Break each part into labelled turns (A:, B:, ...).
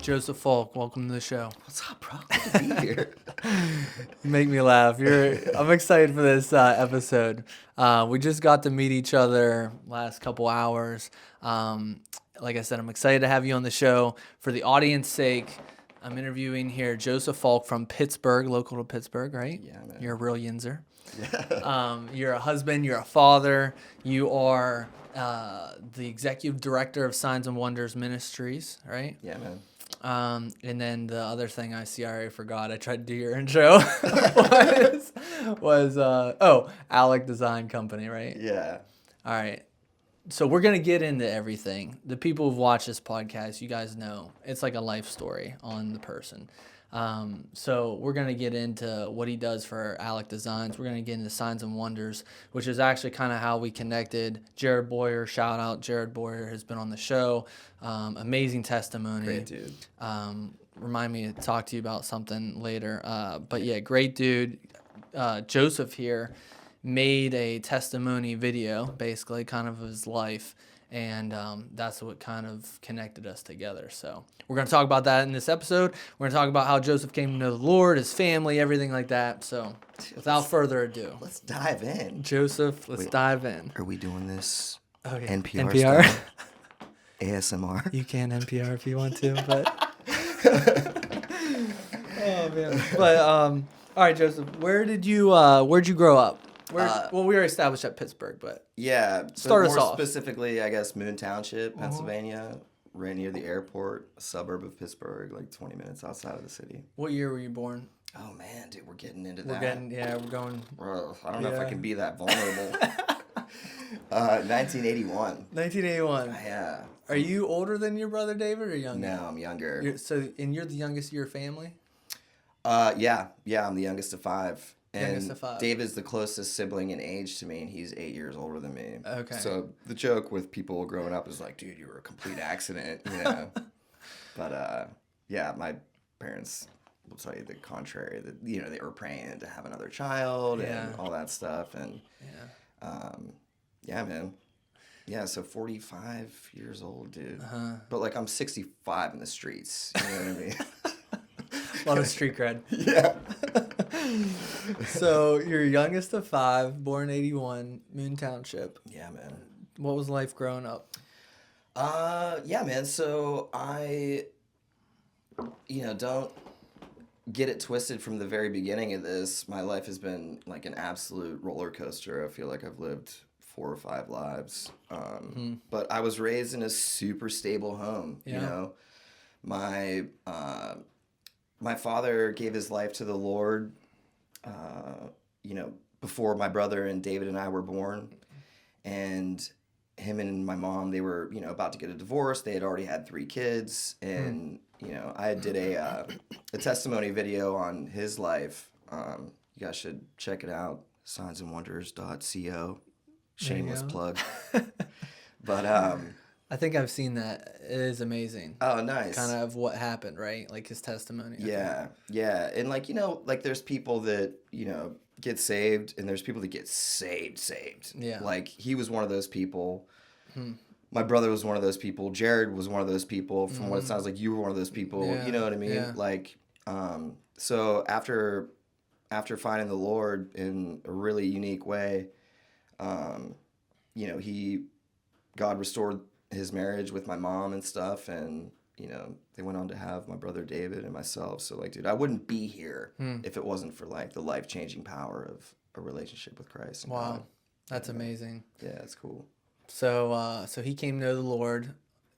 A: Joseph Faulk, welcome to the show.
B: What's up, bro? Good to be here.
A: You make me laugh. I'm excited for this episode. We just got to meet each other last couple hours. Like I said, I'm excited to have you on the show. For the audience sake, I'm interviewing here Joseph Faulk from Pittsburgh, local to Pittsburgh, right?
B: Yeah, man.
A: You're a real Yinzer.
B: Yeah.
A: You're a husband, you're a father, you are the executive director of Signs and Wonders Ministries, right?
B: Yeah, man.
A: And then the other thing I already forgot. I tried to do your intro. was Alok Design Company, right?
B: Yeah.
A: All right. So we're gonna get into everything. The people who've watched this podcast, you guys know it's like a life story on the person. So we're gonna get into what he does for Alok Designs. We're gonna get into Signs and Wonders, which is actually kind of how we connected. Jared Boyer, shout out, Jared Boyer has been on the show. Amazing testimony.
B: Great dude.
A: Remind me to talk to you about something later. But yeah, great dude. Joseph here made a testimony video, basically, kind of his life. And that's what kind of connected us together. So we're going to talk about that in this episode. We're going to talk about how Joseph came to know the Lord, his family, everything like that. So without further ado,
B: Let's dive in.
A: Joseph, let's dive in.
B: Are we doing this
A: Okay.
B: NPR style? ASMR?
A: You can NPR if you want to, but... Oh, man. But, all right, Joseph, where'd you grow up? Well, we already established at Pittsburgh, but
B: Yeah.
A: Start us
B: more
A: off.
B: Specifically, I guess, Moon Township, Pennsylvania, right near the airport, a suburb of Pittsburgh, like 20 minutes outside of the city.
A: what year were you born?
B: Oh, man, dude, we're getting into
A: We're
B: that.
A: going
B: Bro, I don't know if I
A: Yeah.
B: can be that vulnerable. 1981.
A: 1981.
B: Yeah.
A: Are you older than your brother David or younger?
B: No, I'm younger.
A: You're the youngest of your family?
B: Yeah, I'm the youngest of five. And
A: Youngest of five.
B: David's the closest sibling in age to me, and he's 8 years older than me.
A: Okay.
B: So the joke with people growing up is like, dude, you were a complete accident, you know? But, yeah, my parents will tell you the contrary, that, you know, they were praying to have another child
A: Yeah.
B: and all that stuff. And,
A: Yeah.
B: yeah, man. Yeah, so 45 years old, dude.
A: Uh-huh.
B: But, like, I'm 65 in the streets, you know what I mean?
A: A lot of street cred.
B: Yeah.
A: So you're youngest of five, born 81, Moon Township.
B: Yeah, man.
A: What was life growing up?
B: Yeah, man. So I, don't get it twisted from the very beginning of this. My life has been like an absolute roller coaster. I feel like I've lived 4 or 5 lives. But I was raised in a super stable home, you
A: Yeah.
B: know. My father gave his life to the Lord, before my brother and David and I were born. And him and my mom, they were, about to get a divorce. They had already had 3 kids. And, I did a testimony video on his life. You guys should check it out, signsandwonders.co. Shameless
A: go.
B: plug. But,
A: I think I've seen that. It is amazing.
B: oh, nice.
A: Kind of what happened, right? Like his testimony. I think.
B: Yeah. And like there's people that, get saved and there's people that get saved.
A: Yeah.
B: Like he was one of those people. My brother was one of those people. Jared was one of those people. From what it sounds like, you were one of those people.
A: Yeah,
B: You know what I mean?
A: yeah.
B: Like, so after finding the Lord in a really unique way, God restored his marriage with my mom and stuff, and they went on to have my brother David and myself. So like, dude, I wouldn't be here if it wasn't for like the life-changing power of a relationship with Christ. And
A: Wow.
B: God.
A: That's amazing.
B: Yeah, it's cool.
A: So he came to know the Lord.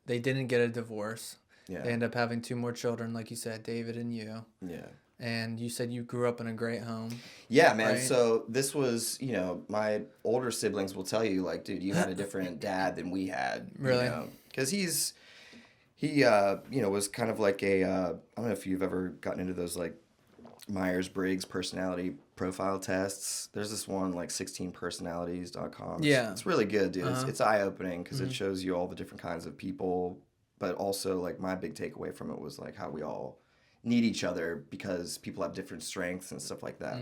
A: They didn't get a divorce.
B: Yeah.
A: They end up having 2 more children, like you said, David and you.
B: Yeah.
A: And you said you grew up in a great home.
B: Yeah, man.
A: Right?
B: So this was, my older siblings will tell you, like, dude, you had a different dad than we had.
A: Really?
B: Because he was kind of like a, I don't know if you've ever gotten into those, like, Myers-Briggs personality profile tests. There's this one, like, 16personalities.com.
A: Yeah.
B: It's really good, dude.
A: Uh-huh.
B: It's eye-opening because it shows you all the different kinds of people. But also, like, my big takeaway from it was, like, how we all need each other because people have different strengths and stuff like that.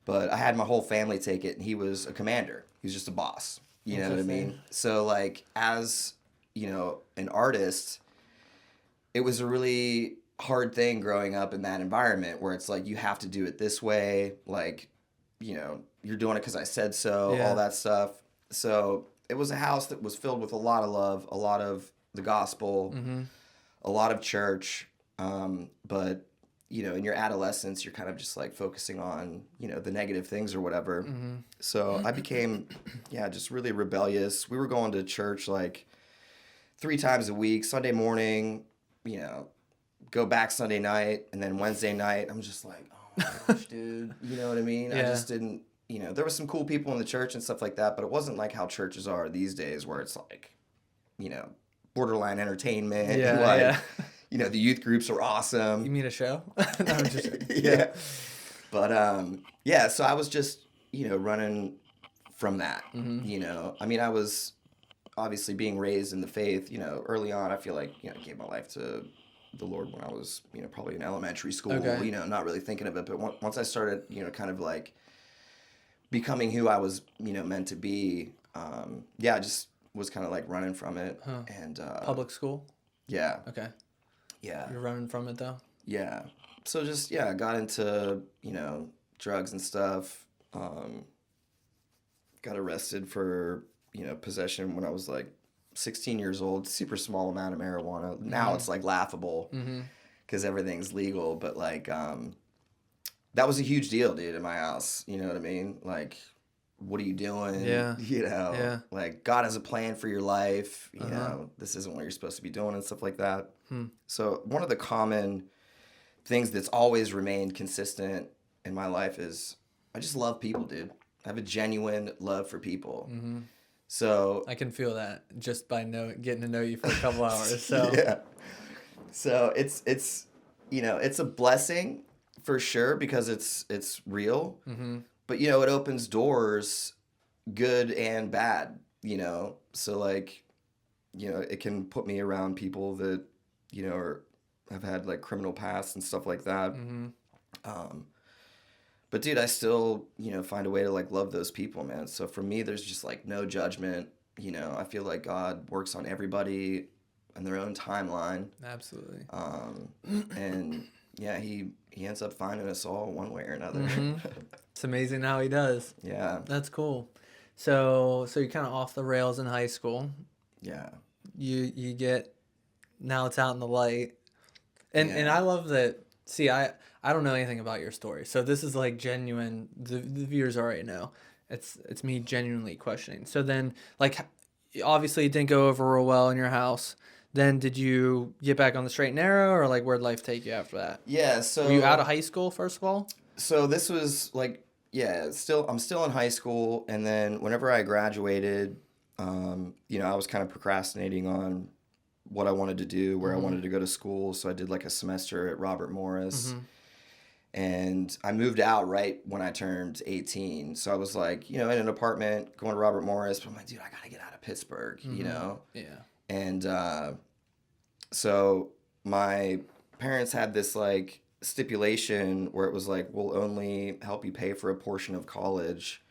B: But I had my whole family take it, and he was a commander. He was just a boss. You know what I mean? So, like, as, an artist, it was a really hard thing growing up in that environment where it's like you have to do it this way, like, you know, you're doing it because I said so, all that stuff. So it was a house that was filled with a lot of love, a lot of the gospel, a lot of church, but you know, in your adolescence, you're kind of just like focusing on, you know, the negative things or whatever. So I became, just really rebellious. We were going to church like 3 times a week, Sunday morning, you know, go back Sunday night, and then Wednesday night, I'm just like, oh my gosh, dude, you know what I mean? I just didn't, you know, there was some cool people in the church and stuff like that, but it wasn't like how churches are these days where it's like, you know, borderline entertainment. You know, the youth groups are awesome.
A: You mean a show? No, I'm just
B: yeah. But, so I was just, you know, running from that, you know. I mean, I was obviously being raised in the faith, you know, early on. I feel like, you know, I gave my life to the Lord when I was, you know, probably in elementary school, you know, not really thinking of it. But once I started, you know, kind of like becoming who I was, you know, meant to be, I just was kind of like running from it. And
A: public school?
B: Yeah.
A: Okay.
B: Yeah.
A: You're running from it though?
B: Yeah. So just, I got into, you know, drugs and stuff. Got arrested for, you know, possession when I was like 16 years old, super small amount of marijuana. Now it's like laughable because everything's legal. But like, that was a huge deal, dude, in my house. You know what I mean? Like, what are you doing?
A: Yeah.
B: You know, like God has a plan for your life. You know, this isn't what you're supposed to be doing and stuff like that. So one of the common things that's always remained consistent in my life is I just love people, dude. I have a genuine love for people. So
A: I can feel that just by getting to know you for a couple hours. So
B: So it's you know, it's a blessing for sure because it's real. But you know, it opens doors, good and bad, you know. So like, you know, it can put me around people that, you know, have had like criminal pasts and stuff like that. But dude, I still, you know, find a way to like love those people, man. So for me, there's just like no judgment. You know, I feel like God works on everybody in their own timeline.
A: Absolutely.
B: And yeah, he ends up finding us all one way or another.
A: It's amazing how he does.
B: Yeah.
A: That's cool. So you're kind of off the rails in high school.
B: Yeah.
A: You get, now it's out in the light. And I love that. See, I don't know anything about your story. So this is like genuine. The viewers already know. It's me genuinely questioning. So then, like, obviously it didn't go over real well in your house. Then did you get back on the straight and narrow, or like where'd life take you after that?
B: Yeah, so
A: were you out of high school first of all?
B: So this was like, I'm still in high school, and then whenever I graduated, you know, I was kind of procrastinating on what I wanted to do, where I wanted to go to school. So I did like a semester at Robert Morris. And I moved out right when I turned 18. So I was like, you know, in an apartment going to Robert Morris. But I'm like, dude, I got to get out of Pittsburgh, you know?
A: Yeah.
B: And so my parents had this like stipulation where it was like, we'll only help you pay for a portion of college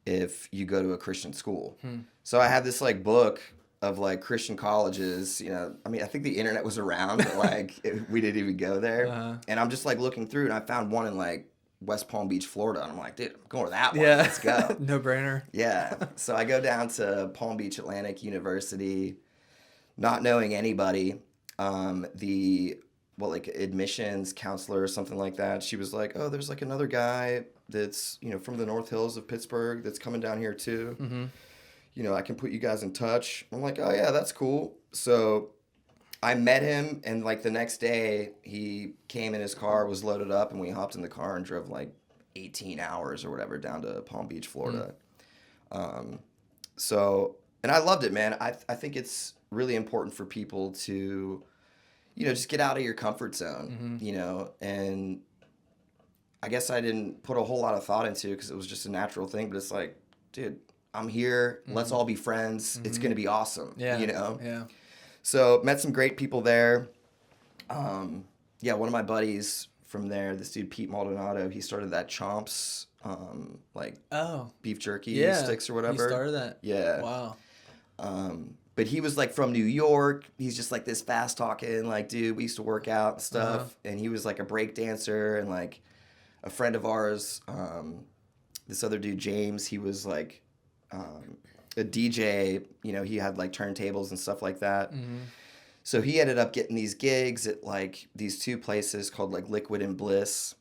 B: if you go to a Christian school. So I had this like book of like Christian colleges, you know. I mean, I think the internet was around, but like we didn't even go there. And I'm just like looking through, and I found one in like West Palm Beach, Florida. And I'm like, dude, I'm going to that one.
A: Yeah.
B: Let's go.
A: No brainer.
B: Yeah. So I go down to Palm Beach Atlantic University, not knowing anybody. Like admissions counselor or something like that. She was like, oh, there's like another guy that's, you know, from the North Hills of Pittsburgh that's coming down here too. You know, I can put you guys in touch. I'm like, oh yeah, that's cool. So I met him, and like the next day he came in his car, was loaded up, and we hopped in the car and drove like 18 hours or whatever down to Palm Beach, Florida. So, and I loved it, man. I think it's really important for people to, you know, just get out of your comfort zone, you know, and I guess I didn't put a whole lot of thought into it because it was just a natural thing, but it's like, dude, I'm here. Let's all be friends. It's going to be awesome.
A: Yeah.
B: You know?
A: Yeah.
B: So met some great people there. One of my buddies from there, this dude, Pete Maldonado, he started that Chomps, beef jerky sticks or whatever.
A: He started that?
B: Yeah.
A: Wow.
B: But he was like from New York. He's just like this fast talking, like, dude, we used to work out and stuff. And he was like a break dancer, and like a friend of ours, this other dude, James, he was like a DJ. You know, he had like turntables and stuff like that. So he ended up getting these gigs at like these two places called like Liquid and Bliss.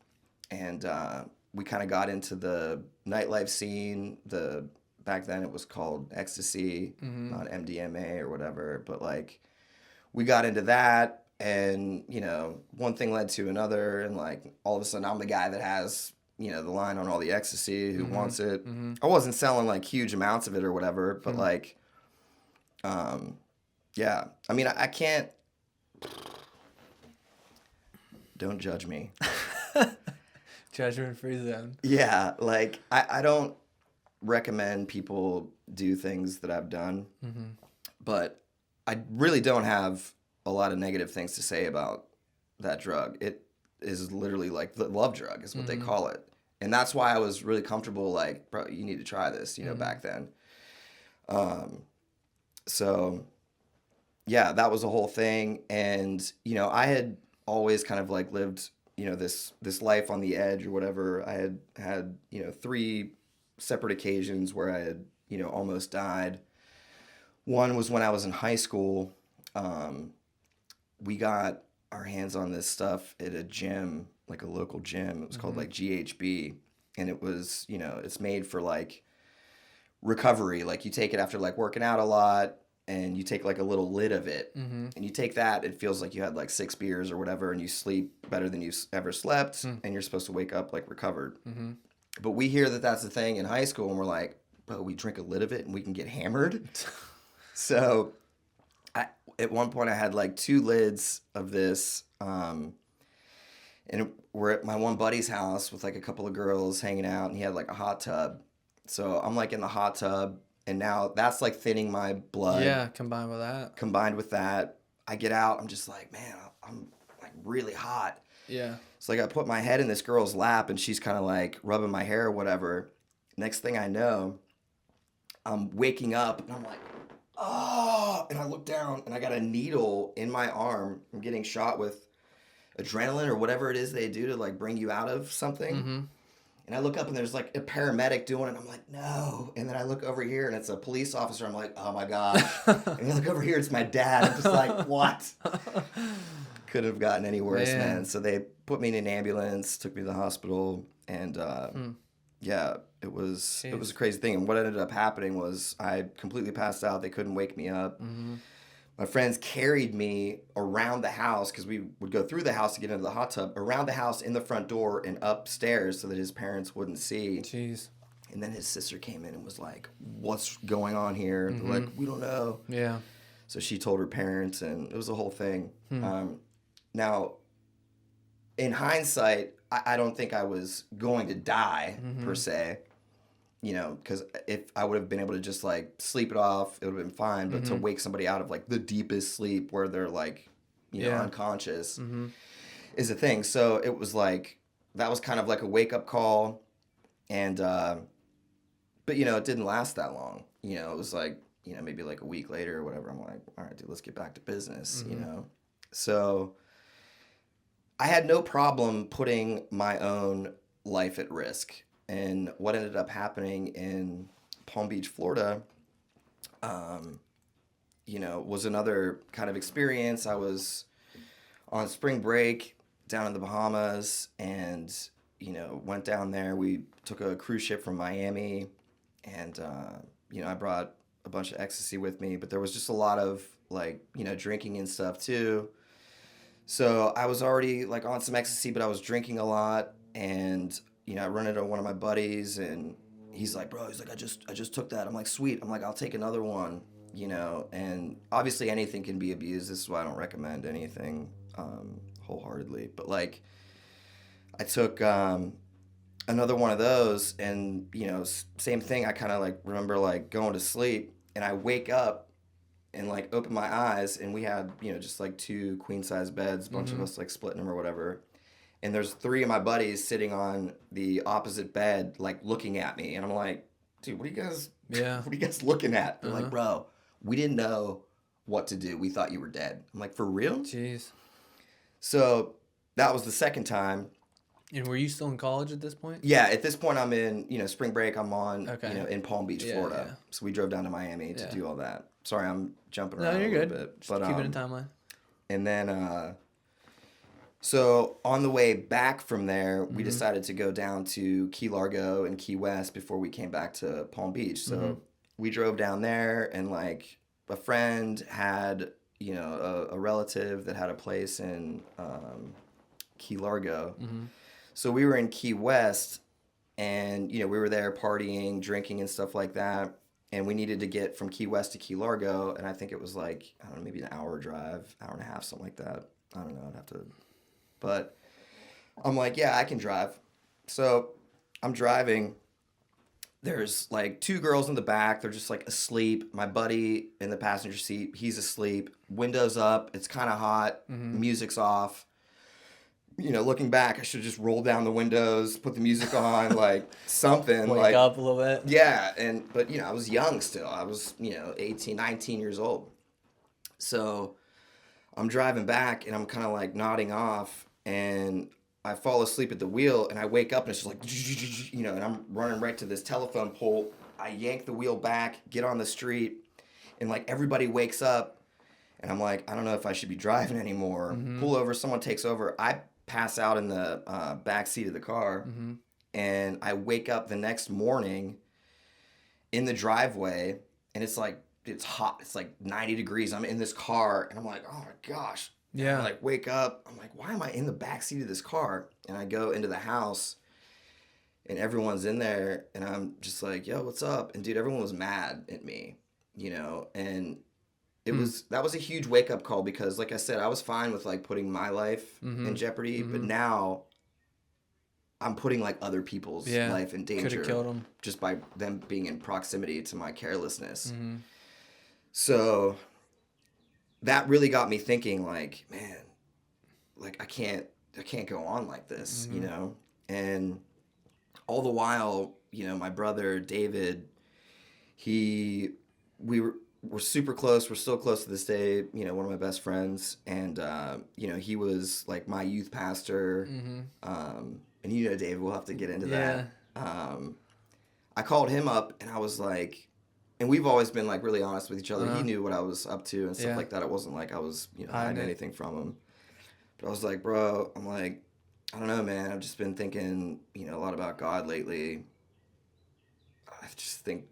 B: And we kind of got into the nightlife scene. Back then it was called ecstasy, not MDMA or whatever. But like we got into that, and you know, one thing led to another, and like all of a sudden I'm the guy that has, you know, the line on all the ecstasy, who wants it. I wasn't selling like huge amounts of it or whatever, but like yeah, I mean, I can't. Don't judge me.
A: Judgment-free zone.
B: Yeah, like I don't recommend people do things that I've done, but I really don't have a lot of negative things to say about that drug. It is literally like the love drug is what they call it. And that's why I was really comfortable, like, bro, you need to try this, you know, back then. So yeah, that was a whole thing. And, you know, I had always kind of like lived, you know, this life on the edge or whatever. I had, you know, 3 separate occasions where I had, you know, almost died. One was when I was in high school. We got our hands on this stuff at a gym, like a local gym. It was called like GHB. And it was, you know, it's made for like recovery. Like you take it after like working out a lot, and you take like a little lid of it, and you take that, it feels like you had like 6 beers or whatever, and you sleep better than you ever slept, and you're supposed to wake up like recovered. But we hear that that's the thing in high school, and we're like, bro, we drink a lid of it and we can get hammered. So at one point I had like 2 lids of this, and we're at my one buddy's house with like a couple of girls hanging out, and he had like a hot tub. So I'm like in the hot tub, and now that's like thinning my blood.
A: Yeah, combined with that.
B: I get out, I'm just like, man, I'm like really hot.
A: Yeah.
B: So like I put my head in this girl's lap, and she's kind of like rubbing my hair or whatever. Next thing I know, I'm waking up, and I'm like, oh, and I look down, and I got a needle in my arm. I'm getting shot with adrenaline or whatever it is they do to like bring you out of something. And I look up, and there's like a paramedic doing it. I'm like, no. And then I look over here, and it's a police officer. I'm like, oh my gosh. And I look over here, it's my dad. I'm just like, what? Couldn't have gotten any worse, man. So they put me in an ambulance, took me to the hospital, and yeah, it was a crazy thing. And what ended up happening was I completely passed out. They couldn't wake me up. My friends carried me around the house, because we would go through the house to get into the hot tub, around the house, in the front door, and upstairs so that his parents wouldn't see.
A: Jeez.
B: And then his sister came in and was like, what's going on here? And they're like, we don't know.
A: Yeah.
B: So she told her parents, and it was a whole thing. Now, in hindsight, I don't think I was going to die, per se. You know, because if I would have been able to just like sleep it off, it would have been fine. But to wake somebody out of like the deepest sleep where they're like, you know, unconscious is a thing. So it was like, that was kind of like a wake up call. And, but you know, it didn't last that long. You know, it was like, you know, maybe like a week later or whatever. I'm like, all right, dude, let's get back to business, you know? So I had no problem putting my own life at risk. And what ended up happening in Palm Beach, Florida, you know, was another kind of experience. I was on spring break down in the Bahamas, and, you know, went down there. We took a cruise ship from Miami, and, you know, I brought a bunch of ecstasy with me, but there was just a lot of, like, you know, drinking and stuff too. So I was already, like, on some ecstasy, but I was drinking a lot, and you know, I run into one of my buddies, and he's like, bro, he's like, I just took that. I'm like, sweet. I'm like, I'll take another one, you know, and obviously anything can be abused. This is why I don't recommend anything wholeheartedly. But like, I took another one of those, and, you know, same thing. I kind of like remember like going to sleep, and I wake up and like open my eyes, and we had, you know, just like 2 queen size beds, a bunch of us like splitting them or whatever. And there's 3 of my buddies sitting on the opposite bed, like looking at me. And I'm like, dude, what are you guys looking at? They're like, bro, we didn't know what to do. We thought you were dead. I'm like, for real?
A: Jeez.
B: So that was the second time.
A: And were you still in college at this point?
B: Yeah, at this point I'm in, spring break. I'm on,
A: Okay.
B: in Palm Beach, Florida.
A: Yeah.
B: So we drove down to Miami to do all that. Sorry, I'm jumping
A: No,
B: around
A: you're
B: a little
A: good.
B: bit.
A: Just keep it in timeline.
B: And then, so on the way back from there, we decided to go down to Key Largo and Key West before we came back to Palm Beach. So we drove down there, and like a friend had, a relative that had a place in Key Largo. So we were in Key West, and, we were there partying, drinking and stuff like that. And we needed to get from Key West to Key Largo, and I think it was like, I don't know, maybe an hour drive, hour and a half, something like that. I don't know, I'd have to... But I'm like, yeah, I can drive. So I'm driving. There's like two girls in the back. They're just like asleep. My buddy in the passenger seat, he's asleep. Windows up. It's kind of hot. Music's off. Looking back, I should just roll down the windows, put the music on, like something.
A: Wake up a little bit.
B: Yeah. But I was young still. I was, 18, 19 years old. So I'm driving back, and I'm kind of like nodding off, and I fall asleep at the wheel, and I wake up, and it's just like, and I'm running right to this telephone pole. I yank the wheel back, get on the street, and like everybody wakes up, and I'm like, I don't know if I should be driving anymore. Pull over, someone takes over. I pass out in the back seat of the car, and I wake up the next morning in the driveway, and it's hot. It's like 90 degrees. I'm in this car, and I'm like, oh my gosh.
A: Yeah.
B: I like wake up. I'm like, why am I in the back seat of this car? And I go into the house, and everyone's in there, and I'm just like, yo, what's up? And dude, everyone was mad at me, and that was a huge wake up call, because like I said, I was fine with like putting my life in jeopardy, but now I'm putting like other people's life in danger.
A: Could have killed them.
B: Just by them being in proximity to my carelessness. So that really got me thinking, like, man, like I can't go on like this, And all the while, my brother David, we're super close. We're still close to this day. One of my best friends, and he was like my youth pastor. And David, we'll have to get into that. I called him up, and I was like, and we've always been like really honest with each other. He knew what I was up to and stuff like that. It wasn't like I was hiding anything from him. But I was like, bro, I'm like, I don't know, man. I've just been thinking, a lot about God lately. I just think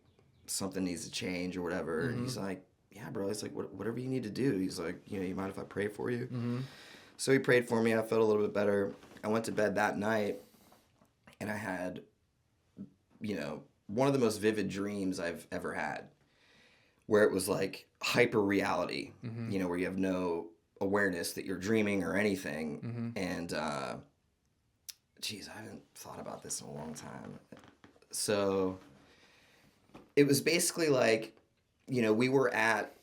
B: something needs to change or whatever. And he's like, yeah, bro. He's like, whatever you need to do. He's like, you mind if I pray for you? So he prayed for me. I felt a little bit better. I went to bed that night, and I had, one of the most vivid dreams I've ever had, where it was like hyper reality, where you have no awareness that you're dreaming or anything. And, geez, I haven't thought about this in a long time. So it was basically like, we were at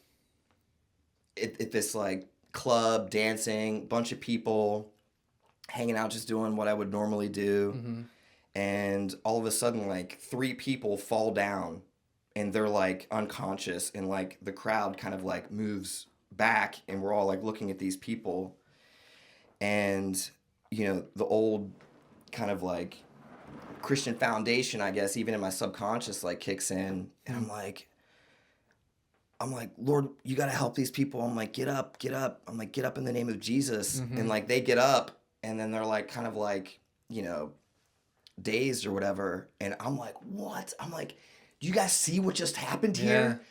B: this like club, dancing, bunch of people, hanging out, just doing what I would normally do. And all of a sudden, like 3 people fall down, and they're like unconscious, and like the crowd kind of like moves back, and we're all like looking at these people. And, the old kind of like Christian foundation, I guess, even in my subconscious, like kicks in, and I'm like, Lord, you got to help these people. I'm like, get up. I'm like, get up in the name of Jesus. And like, they get up, and then they're like, kind of like, dazed or whatever. And I'm like, what? I'm like, do you guys see what just happened here?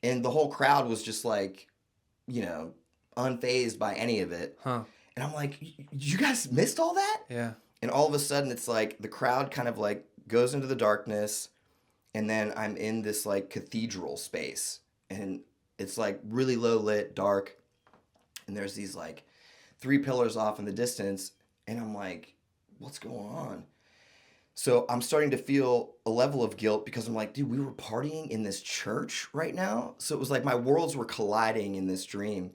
B: And the whole crowd was just like, unfazed by any of it. And I'm like, you guys missed all that?
A: Yeah. And
B: all of a sudden, it's like the crowd kind of like goes into the darkness, and then I'm in this like cathedral space, and it's like really low lit, dark, and there's these like 3 pillars off in the distance, and I'm like, what's going on? So I'm starting to feel a level of guilt, because I'm like, dude, we were partying in this church right now. So it was like my worlds were colliding in this dream.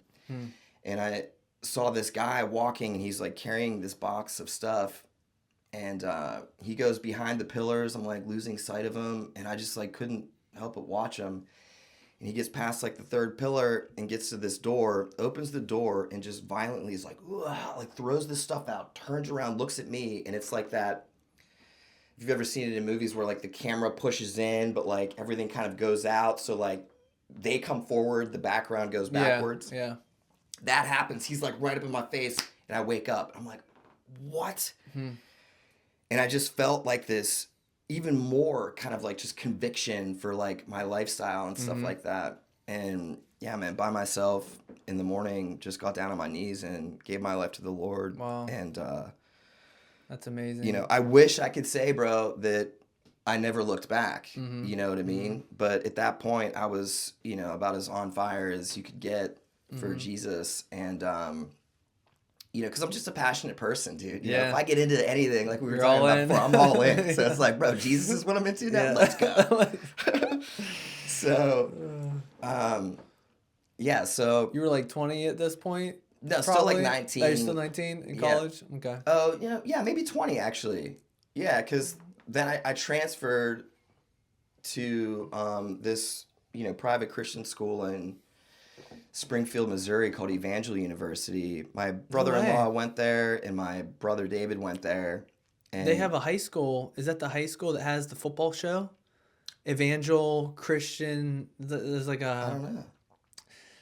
B: And I saw this guy walking, and he's like carrying this box of stuff. And he goes behind the pillars. I'm like losing sight of him. And I just like couldn't help but watch him. And he gets past like the third pillar and gets to this door, opens the door, and just violently is like, "Ugh," like throws this stuff out, turns around, looks at me, and it's like that. If you've ever seen it in movies where like the camera pushes in, but like everything kind of goes out, so like they come forward, the background goes backwards.
A: Yeah.
B: That happens. He's like right up in my face, and I wake up. I'm like, what? And I just felt like this even more kind of like just conviction for like my lifestyle and stuff like that. And yeah, man, by myself in the morning, just got down on my knees and gave my life to the Lord.
A: Wow.
B: And,
A: That's amazing.
B: you know, I wish I could say, bro, that I never looked back. You know what I mean? But at that point, I was, you know, about as on fire as you could get for Jesus. And, you know, because I'm just a passionate person, dude. You know, if I get into anything, like we were talking about before, I'm all in. So it's like, bro, Jesus is what I'm into now. Let's go. So, yeah. So
A: you were like 20 at this point?
B: No,
A: probably?
B: Still like 19.
A: Oh, you're still 19 in college? Okay.
B: Oh, you know, yeah, maybe 20 actually. Yeah, because then I transferred to this, you know, private Christian school in Springfield, Missouri called Evangel University. My brother-in-law went there, and my brother David went there. And
A: they have a high school. Is that the high school that has the football show? Evangel Christian. There's like a.
B: I don't know.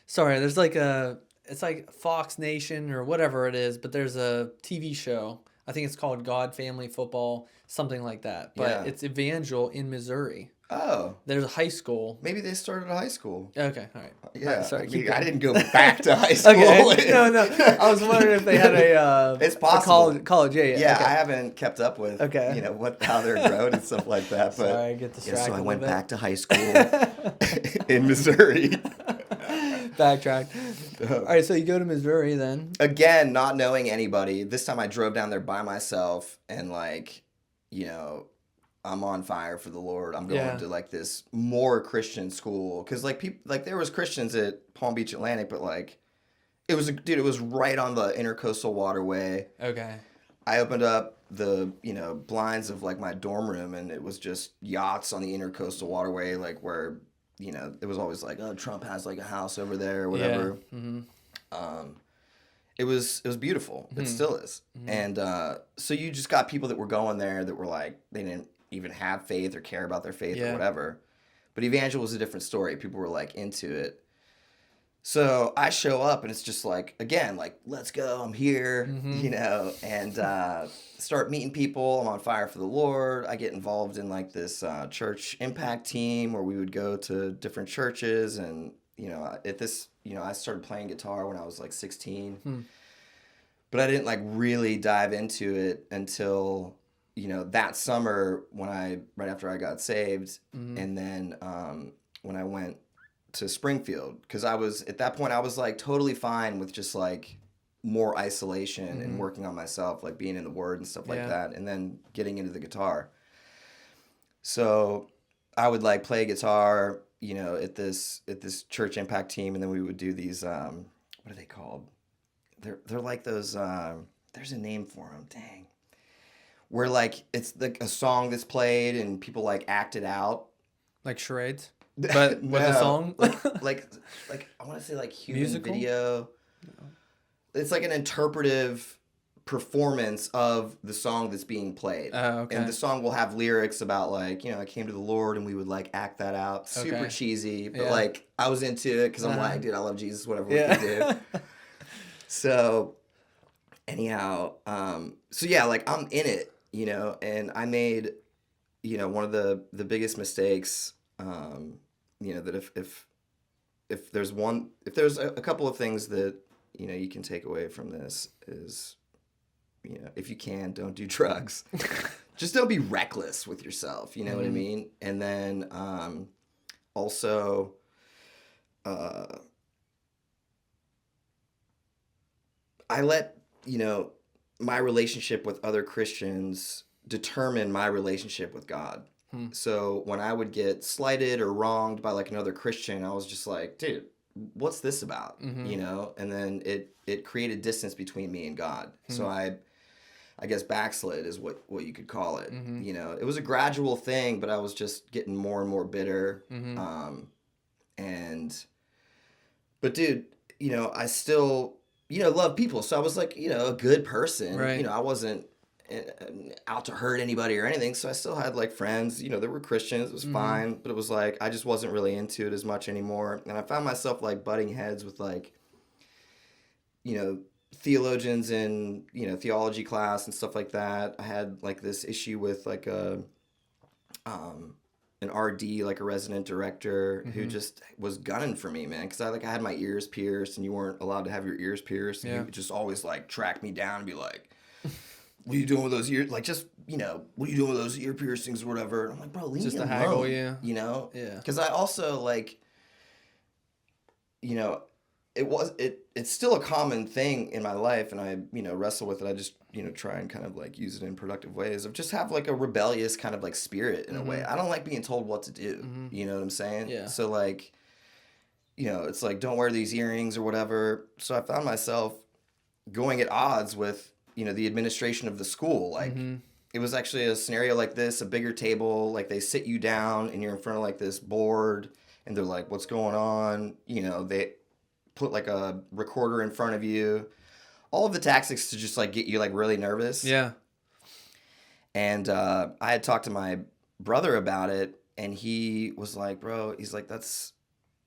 A: Sorry, there's like a. It's like Fox Nation or whatever it is, but there's a TV show. I think it's called God Family Football, something like that. But it's Evangel in Missouri.
B: Oh.
A: There's a high school.
B: Maybe they started a high school.
A: Okay, all right.
B: Yeah.
A: All right, sorry,
B: I didn't go back to high school.
A: Okay. No. I was wondering if they had a
B: it's possible.
A: A college. Yeah.
B: Yeah,
A: okay.
B: I haven't kept up with you know how they're grown and stuff like that. But
A: sorry, I get distracted.
B: So I went back to high school in Missouri.
A: Backtrack. All right, so you go to Missouri then.
B: Again, not knowing anybody. This time I drove down there by myself, and like, you know, I'm on fire for the Lord. I'm going to like this more Christian school because like people like there was Christians at Palm Beach Atlantic, but like it was it was right on the Intercoastal Waterway.
A: Okay.
B: I opened up the blinds of like my dorm room, and it was just yachts on the Intercoastal Waterway, like where it was always like, oh, Trump has like a house over there or whatever. Yeah. It was beautiful. It still is. And so you just got people that were going there that were like they didn't even have faith or care about their faith or whatever. But Evangel was a different story. People were like into it. So I show up and it's just like, again, like, let's go, I'm here, and start meeting people. I'm on fire for the Lord. I get involved in like this church impact team where we would go to different churches. And, at this, I started playing guitar when I was like 16. But I didn't like really dive into it until, that summer right after I got saved. And then when I went to Springfield, because at that point I was like totally fine with just like more isolation and working on myself, like being in the Word and stuff like that, and then getting into the guitar. So I would like play guitar, at this church impact team, and then we would do these what are they called? They're like those there's a name for them. Dang. Where like it's like a song that's played and people like act it out.
A: Like charades? But with a song?
B: like I want to say like human
A: musical?
B: Video. No. It's like an interpretive performance of the song that's being played.
A: Oh, okay.
B: And the song will have lyrics about like, I came to the Lord, and we would like act that out. Super cheesy, but like I was into it because I'm like, dude, I love Jesus, whatever we can do. So anyhow, so yeah, like I'm in it, and I made, one of the biggest mistakes, that if there's a couple of things that, you can take away from this is, if you can, don't do drugs. Just don't be reckless with yourself, you know what I mean? And then also I let, my relationship with other Christians determine my relationship with God. So when I would get slighted or wronged by like another Christian, I was just like, dude, what's this about? And then it created distance between me and God. So I guess backslid is what you could call it. It was a gradual thing, but I was just getting more and more bitter. But dude, I still, love people. So I was like, a good person.
A: Right.
B: I wasn't out to hurt anybody or anything. So I still had like friends, that were Christians. It was fine. But it was like, I just wasn't really into it as much anymore. And I found myself like butting heads with like, theologians in, theology class and stuff like that. I had like this issue with like an RD, like a resident director, who just was gunning for me, man. Because I had my ears pierced, and you weren't allowed to have your ears pierced. And he would just always like track me down and be like, "What are you doing with those ears? Like, just what are you doing with those ear piercings or whatever?" And I'm like, "Bro, leave me alone."
A: Haggle, yeah.
B: Yeah. Because I also like, it's still a common thing in my life, and I wrestle with it. I just try and kind of like use it in productive ways of just have like a rebellious kind of like spirit in a way. I don't like being told what to do. You know what I'm saying?
A: Yeah.
B: So like, it's like, don't wear these earrings or whatever. So I found myself going at odds with the administration of the school. Like it was actually a scenario like this, a bigger table, like they sit you down and you're in front of like this board and they're like, "What's going on?" They put like a recorder in front of you, all of the tactics to just like get you like really nervous.
A: Yeah.
B: And I had talked to my brother about it, and he was like, "Bro," he's like, that's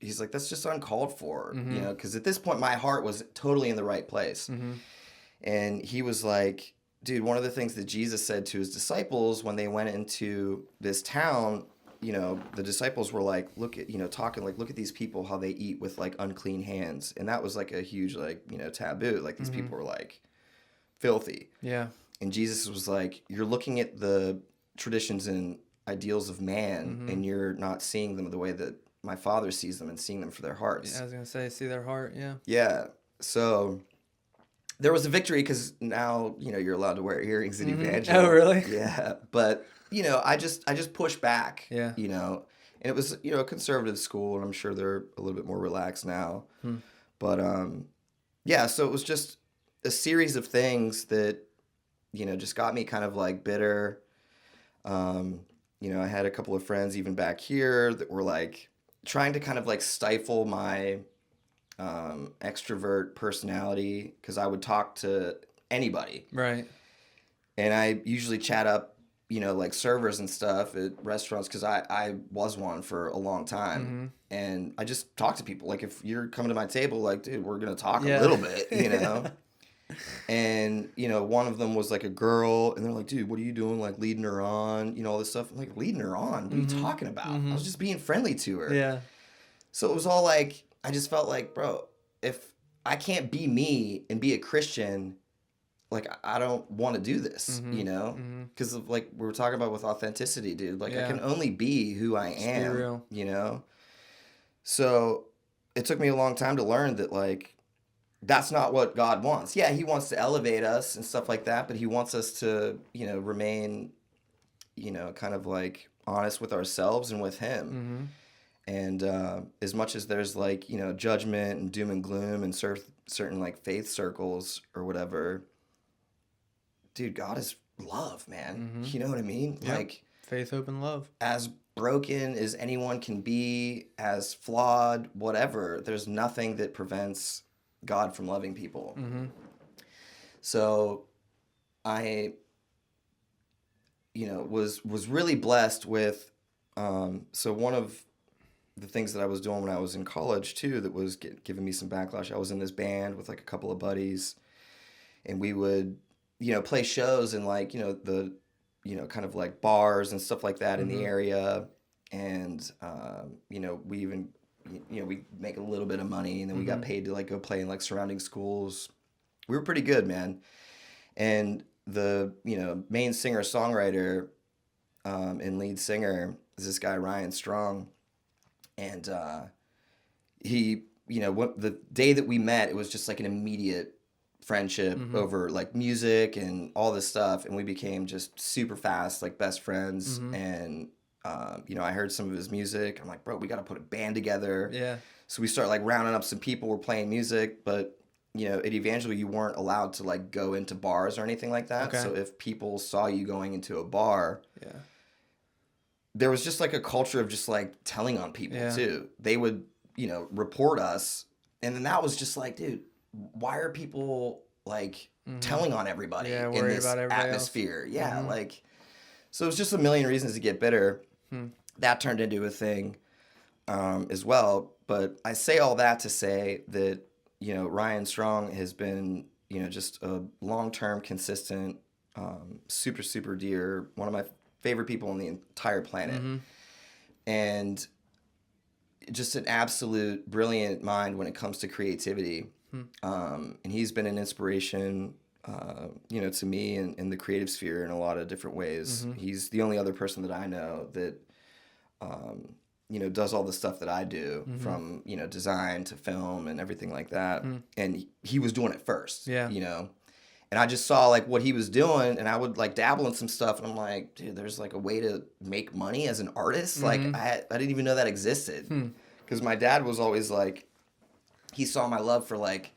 B: just uncalled for, because at this point my heart was totally in the right place. And he was like, "Dude, one of the things that Jesus said to his disciples when they went into this town, the disciples were like, look at, talking like, look at these people, how they eat with like unclean hands." And that was like a huge, like, taboo. Like these people were like filthy.
A: Yeah.
B: And Jesus was like, "You're looking at the traditions and ideals of man, and you're not seeing them the way that my Father sees them and seeing them for their hearts."
A: Yeah, I was going to say, see their heart. Yeah.
B: Yeah. So there was a victory because now, you're allowed to wear earrings in Evangel.
A: Oh, really?
B: Yeah. But, I just pushed back.
A: Yeah.
B: And it was, a conservative school, and I'm sure they're a little bit more relaxed now. But, yeah, so it was just a series of things that, just got me kind of like bitter. I had a couple of friends even back here that were like trying to kind of like stifle my extrovert personality, because I would talk to anybody.
A: Right.
B: And I usually chat up, like servers and stuff at restaurants, because I was one for a long time. And I just talk to people. Like, if you're coming to my table, like, dude, we're going to talk a little bit, And, one of them was like a girl, and they're like, "Dude, what are you doing? Like leading her on, all this stuff." I'm like, "Leading her on? What are you talking about?" I was just being friendly to her.
A: Yeah.
B: So it was all like, I just felt like, bro, if I can't be me and be a Christian, like, I don't want to do this, because of like we were talking about with authenticity, dude. Like, I can only be who I am,
A: be real.
B: So it took me a long time to learn that, like, that's not what God wants. Yeah, he wants to elevate us and stuff like that, but he wants us to, remain, kind of like honest with ourselves and with him. And as much as there's like, judgment and doom and gloom and certain like faith circles or whatever, dude, God is love, man. You know what I mean?
A: Yep.
B: Like,
A: faith, hope, and love. As
B: broken as anyone can be, as flawed, whatever, there's nothing that prevents God from loving people. So I, was really blessed with, so one of the things that I was doing when I was in college too, that was giving me some backlash. I was in this band with like a couple of buddies, and we would, play shows in like, the, kind of like bars and stuff like that in the area. And, we even, we make a little bit of money, and then we got paid to like go play in like surrounding schools. We were pretty good, man. And the, main singer-songwriter and lead singer is this guy, Ryan Strong. And he, the day that we met, it was just like an immediate friendship over like music and all this stuff. And we became just super fast, like best friends. And, I heard some of his music. I'm like, "Bro, we got to put a band together."
A: Yeah.
B: So we start like rounding up some people. We're playing music, but at Evangel, you weren't allowed to like go into bars or anything like that.
A: Okay.
B: So if people saw you going into a bar,
A: yeah,
B: there was just like a culture of just like telling on people too. They would report us. And then that was just like, dude, why are people like telling on everybody in
A: worried
B: this
A: about everybody
B: atmosphere?
A: else.
B: Yeah, like, so it was just a million reasons to get bitter. That turned into a thing as well. But I say all that to say that, Ryan Strong has been, just a long-term, consistent, super, super dear, one of my favorite people on the entire planet. And just an absolute brilliant mind when it comes to creativity. And he's been an inspiration, to me in the creative sphere in a lot of different ways. He's the only other person that I know that, does all the stuff that I do from, design to film and everything like that. And he was doing it first, And I just saw like what he was doing, and I would like dabble in some stuff, and I'm like, dude, there's like a way to make money as an artist. Like I didn't even know that existed, because my dad was always like, he saw my love for like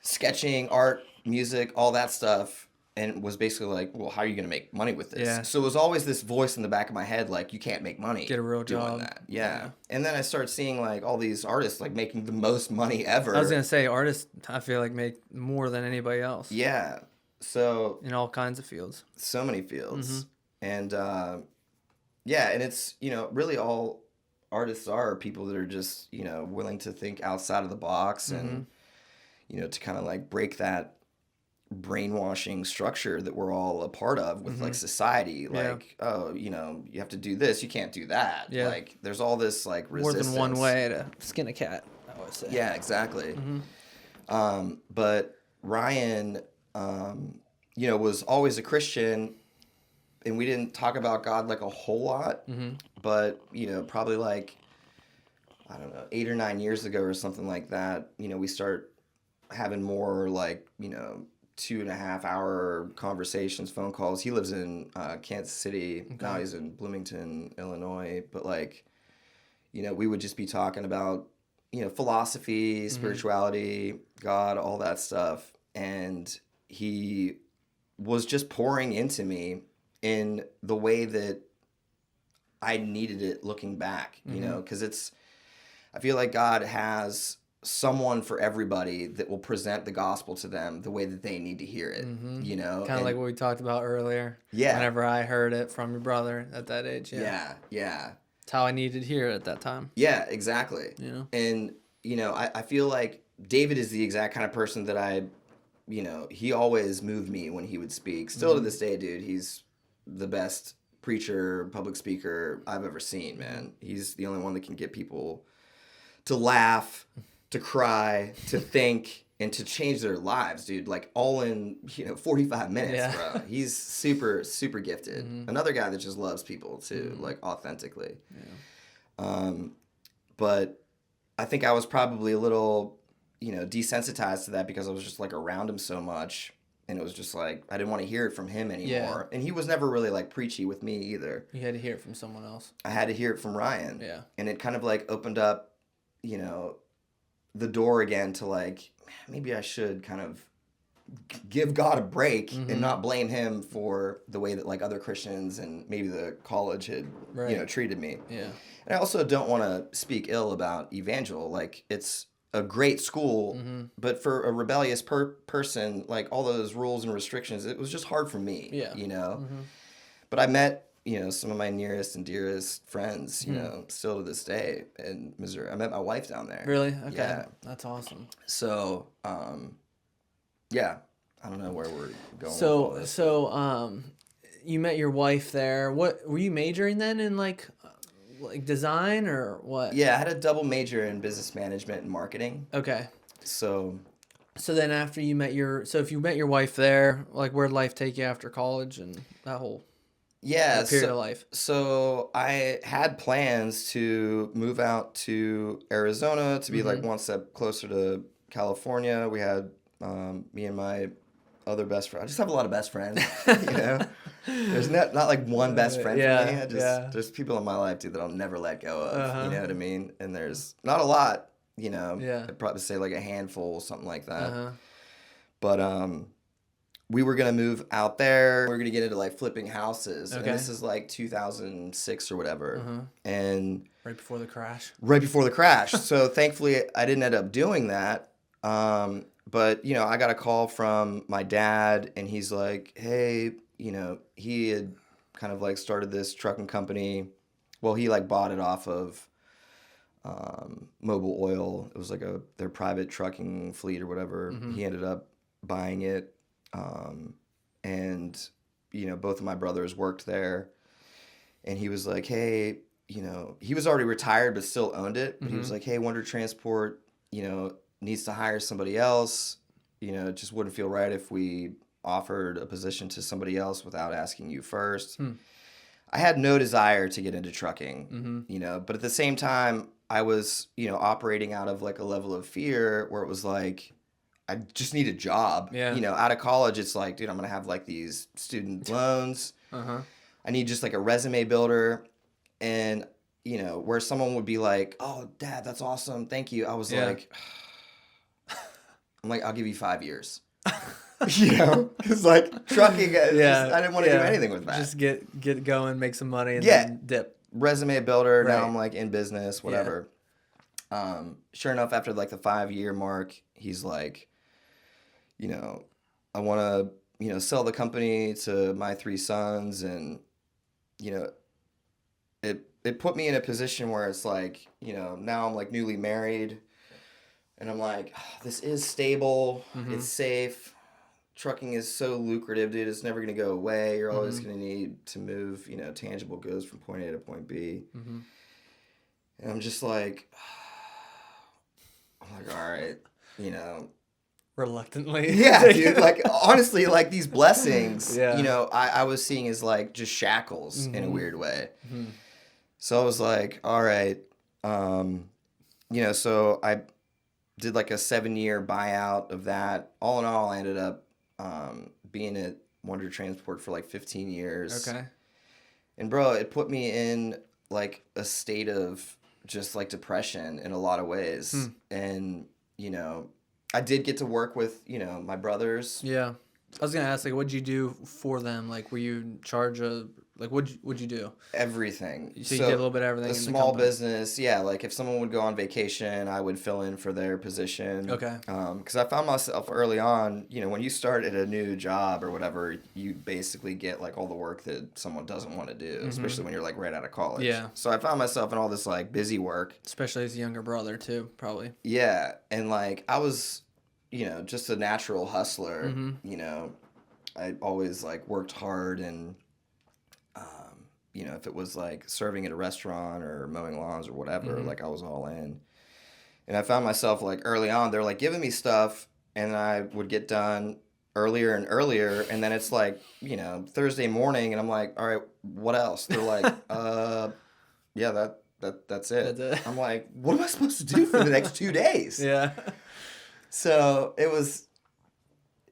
B: sketching, art, music, all that stuff, and was basically like, well, how are you gonna make money with this?
A: Yeah.
B: So it was always this voice in the back of my head, like, you can't make money.
A: Get a real
B: doing
A: job.
B: That. Yeah. And then I started seeing like all these artists like making the most money ever.
A: I was gonna say artists, I feel like make more than anybody else.
B: Yeah. So
A: in all kinds of fields.
B: So many fields. And and it's, really all artists are people that are just, willing to think outside of the box and, to kind of like break that brainwashing structure that we're all a part of with like society. Like, oh, you have to do this, you can't do that.
A: Yeah.
B: Like there's all this like resistance.
A: More than one way to skin a cat, I would say.
B: Yeah, exactly. But Ryan, was always a Christian, and we didn't talk about God like a whole lot, but, probably like, I don't know, 8 or 9 years ago or something like that, we start having more like, 2.5 hour conversations, phone calls. He lives in Kansas City. Okay. Now he's in Bloomington, Illinois. But like, we would just be talking about, philosophy, spirituality, God, all that stuff. And he was just pouring into me in the way that I needed it looking back, because I feel like God has someone for everybody that will present the gospel to them the way that they need to hear it,
A: kind of like what we talked about earlier.
B: Yeah.
A: Whenever I heard it from your brother at that age.
B: Yeah.
A: It's how I needed to hear it at that time.
B: Yeah, exactly. And, I feel like David is the exact kind of person that he always moved me when he would speak. Still to this day, dude, he's the best preacher, public speaker I've ever seen, man. He's the only one that can get people to laugh, to cry, to think, and to change their lives, dude. Like all in, 45 minutes, bro. He's super, super gifted. Another guy that just loves people too, like authentically. But I think I was probably a little, desensitized to that because I was just like around him so much. And it was just like, I didn't want to hear it from him anymore. And he was never really like preachy with me either.
A: You had to hear it from someone else.
B: I had to hear it from Ryan.
A: Yeah.
B: And it kind of like opened up, the door again to like, maybe I should kind of give God a break and not blame him for the way that like other Christians and maybe the college had, treated me.
A: Yeah.
B: And I also don't want to speak ill about Evangel. Like it's a great school, but for a rebellious person, like all those rules and restrictions, it was just hard for me, But I met, some of my nearest and dearest friends, still to this day in Missouri. I met my wife down there.
A: Really? Okay.
B: Yeah.
A: That's awesome.
B: So, yeah, I don't know where we're going.
A: So, you met your wife there. What were you majoring then in, like design or what?
B: Yeah, I had a double major in business management and marketing.
A: Okay.
B: So
A: then after you met if you met your wife there, like where'd life take you after college and that whole period of life?
B: So I had plans to move out to Arizona to be like one step closer to California. We had me and my other best friend. I just have a lot of best friends, There's not like one best friend for me. There's people in my life, dude, that I'll never let go of. You know what I mean? And there's not a lot, I'd probably say like a handful, something like that. But we were going to move out there. We were going to get into like flipping houses.
A: Okay.
B: And this is like 2006 or whatever.
A: Uh-huh.
B: And
A: Right before the crash.
B: right before the crash. So thankfully I didn't end up doing that. But, you know, I got a call from my dad and he's like, hey, you know, he had kind of like started this trucking company. Well, he like bought it off of Mobil Oil. It was like their private trucking fleet or whatever.
A: Mm-hmm.
B: He ended up buying it. And, you know, both of my brothers worked there. And he was like, hey, you know, he was already retired but still owned it. But he was like, hey, Wonder Transport, you know, needs to hire somebody else. You know, it just wouldn't feel right if we offered a position to somebody else without asking you first. I had no desire to get into trucking, you know, but at the same time, I was, you know, operating out of like a level of fear where it was like, I just need a job.
A: Yeah.
B: You know, out of college, it's like, dude, I'm going to have like these student loans. I need just like a resume builder. And, you know, where someone would be like, oh, Dad, that's awesome. Thank you. I was like, I'm like, I'll give you 5 years. You know, because like trucking, I didn't want to do anything with that.
A: Just get going, make some money, and then dip.
B: Resume builder.
A: Right.
B: Now I'm like in business, whatever. Sure enough, after like the 5-year mark, he's like, you know, I want to, you know, sell the company to my 3 sons, and you know, it put me in a position where it's like, you know, now I'm like newly married, and I'm like, oh, this is stable, it's safe. Trucking is so lucrative, dude. It's never going to go away. You're always going to need to move, you know, tangible goods from point A to point B. And I'm just like, I'm like, all right, you know.
A: Reluctantly.
B: Yeah, dude. Like, honestly, like these blessings, you know, I was seeing as like just shackles in a weird way. So I was like, all right. You know, so I did like a 7-year buyout of that. All in all, I ended up being at Wonder Transport for like 15 years.
A: Okay.
B: And bro, it put me in like a state of just like depression in a lot of ways. And, you know, I did get to work with, you know, my brothers.
A: Yeah. I was going to ask, like, what'd you do for them? Like, were you in charge of, like, what'd you do?
B: Everything.
A: So you did a little bit of everything
B: A
A: in the
B: small
A: company.
B: business, yeah. Like if someone would go on vacation, I would fill in for their position.
A: Okay.
B: Because I found myself early on, you know, when you start at a new job or whatever, you basically get like all the work that someone doesn't want to do, especially when you're like right out of college.
A: Yeah.
B: So I found myself in all this like busy work.
A: Especially as a younger brother, too, probably.
B: Yeah. And like I was, you know, just a natural hustler. You know, I always like worked hard, and you know, if it was like serving at a restaurant or mowing lawns or whatever, like I was all in. And I found myself like early on, they're like giving me stuff, and I would get done earlier and earlier, and then it's like, you know, Thursday morning, and I'm like, all right, what else? They're like, yeah, that's it.
A: That's it.
B: I'm like, what am I supposed to do for the next 2 days?
A: Yeah.
B: So it was,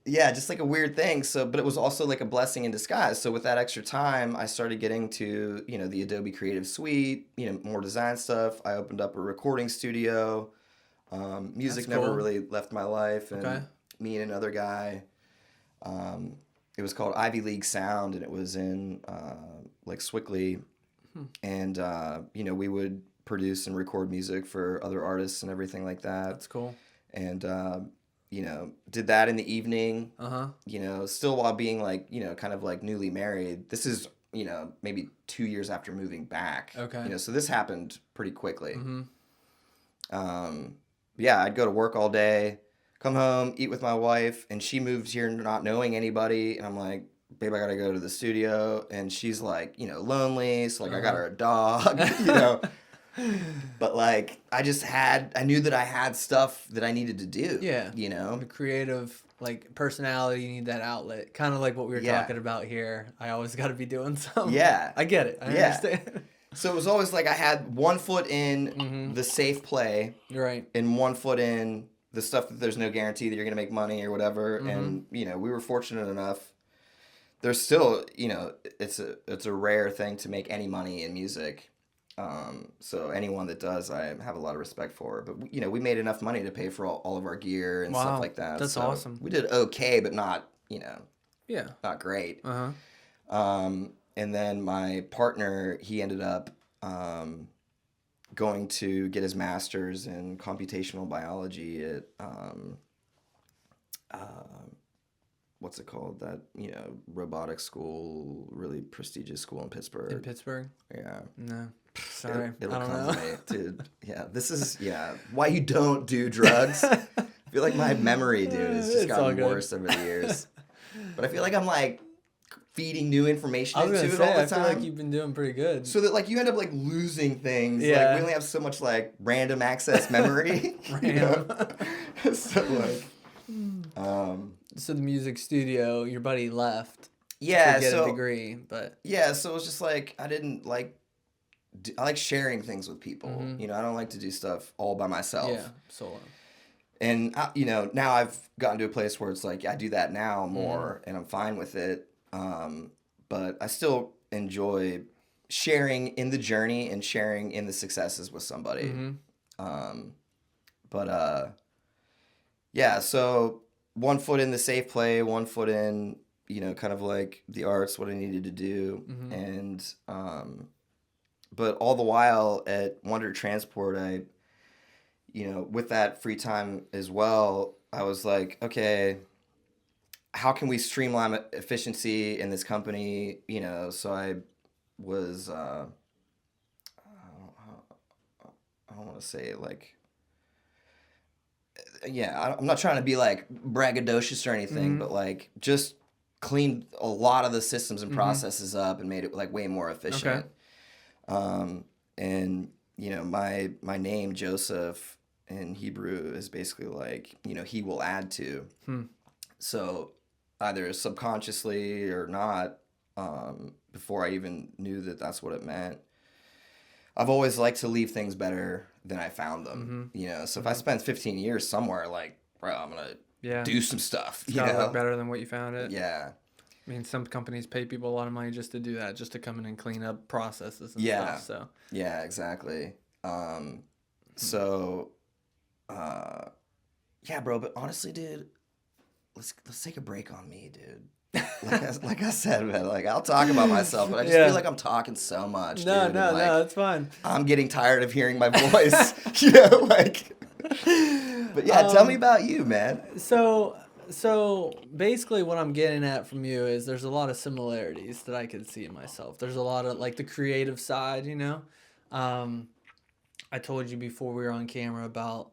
B: yeah, just like a weird thing. So, but it was also like a blessing in disguise. So with that extra time, I started getting to, you know, the Adobe Creative Suite, you know, more design stuff. I opened up a recording studio. Music
A: That's
B: never
A: cool.
B: really left my life. And
A: Okay.
B: me and another guy, it was called Ivy League Sound, and it was in like Swickley. And, you know, we would produce and record music for other artists and everything like that.
A: That's cool.
B: And, you know, did that in the evening,
A: Uh-huh.
B: you know, still while being like, you know, kind of like newly married. This is, you know, maybe 2 years after moving back.
A: Okay.
B: You know, so this happened pretty quickly. Yeah, I'd go to work all day, come home, eat with my wife, and she moved here not knowing anybody. And I'm like, babe, I got to go to the studio. And she's like, you know, lonely. So like, I got her a dog, you know. But like I knew that I had stuff that I needed to do.
A: Yeah.
B: You know?
A: The creative, like, personality, you need that outlet. Kind of like what we were talking about here. I always got to be doing something.
B: Yeah.
A: I get it. I understand.
B: So it was always like I had 1 foot in the safe play.
A: Right.
B: And 1 foot in the stuff that there's no guarantee that you're going to make money or whatever. And, you know, we were fortunate enough. There's still, you know, it's a rare thing to make any money in music. So anyone that does, I have a lot of respect for. But, you know, we made enough money to pay for all of our gear and stuff like that.
A: That's
B: so
A: awesome.
B: We did okay, but not, you know,
A: Yeah.
B: not great.
A: Uh-huh.
B: And then my partner, he ended up going to get his master's in computational biology at what's it called? That, robotics school, really prestigious school in Pittsburgh.
A: In Pittsburgh?
B: Yeah.
A: No. Sorry.
B: It'll
A: I don't
B: come
A: know.
B: to me, dude. Yeah, this is why you don't do drugs. I feel like my memory, dude, has just
A: It's all
B: gotten
A: good.
B: worse over the years. But I feel like I'm like feeding new information
A: I was
B: into
A: gonna
B: it all
A: say,
B: the
A: I
B: time.
A: feel like you've been doing pretty good.
B: So that like you end up like losing things.
A: Yeah.
B: Like we only have so much like random access memory. you know? So like
A: So the music studio, your buddy left
B: yeah,
A: to get
B: so
A: a degree, but
B: yeah, so it was just like I didn't like I like sharing things with people.
A: Mm-hmm.
B: I don't like to do stuff all by myself.
A: yeah, solo.
B: And now I've gotten to a place where it's like I do that now more, and I'm fine with it. But I still enjoy sharing in the journey and sharing in the successes with somebody.
A: Mm-hmm.
B: But yeah, so one foot in the safe play, one foot in kind of like the arts, what I needed to do,
A: Mm-hmm.
B: and but all the while at Wonder Transport, I with that free time as well, I was like, okay, how can we streamline efficiency in this company? So I was, I don't want to say like, I'm not trying to be like braggadocious or anything, but like just cleaned a lot of the systems and processes up and made it like way more efficient. And my name Joseph in Hebrew is basically like he will add to. So either subconsciously or not, before I even knew that that's what it meant, I've always liked to leave things better than I found them. So if I spend 15 years somewhere, like, bro, I'm gonna do some stuff.
A: It's gotta look better than what you found it.
B: Yeah.
A: I mean, some companies pay people a lot of money just to do that, just to come in and clean up processes and stuff. So
B: yeah, exactly. So yeah, bro. But honestly, dude, let's take a break on me, dude. Like I said, man. Like I'll talk about myself, but I just feel like I'm talking so much.
A: No,
B: dude,
A: no,
B: like,
A: no, it's fine.
B: I'm getting tired of hearing my voice. Like. But yeah, tell me about you, man.
A: So basically what I'm getting at from you is there's a lot of similarities that I could see in myself. There's a lot of like the creative side, I told you before we were on camera about,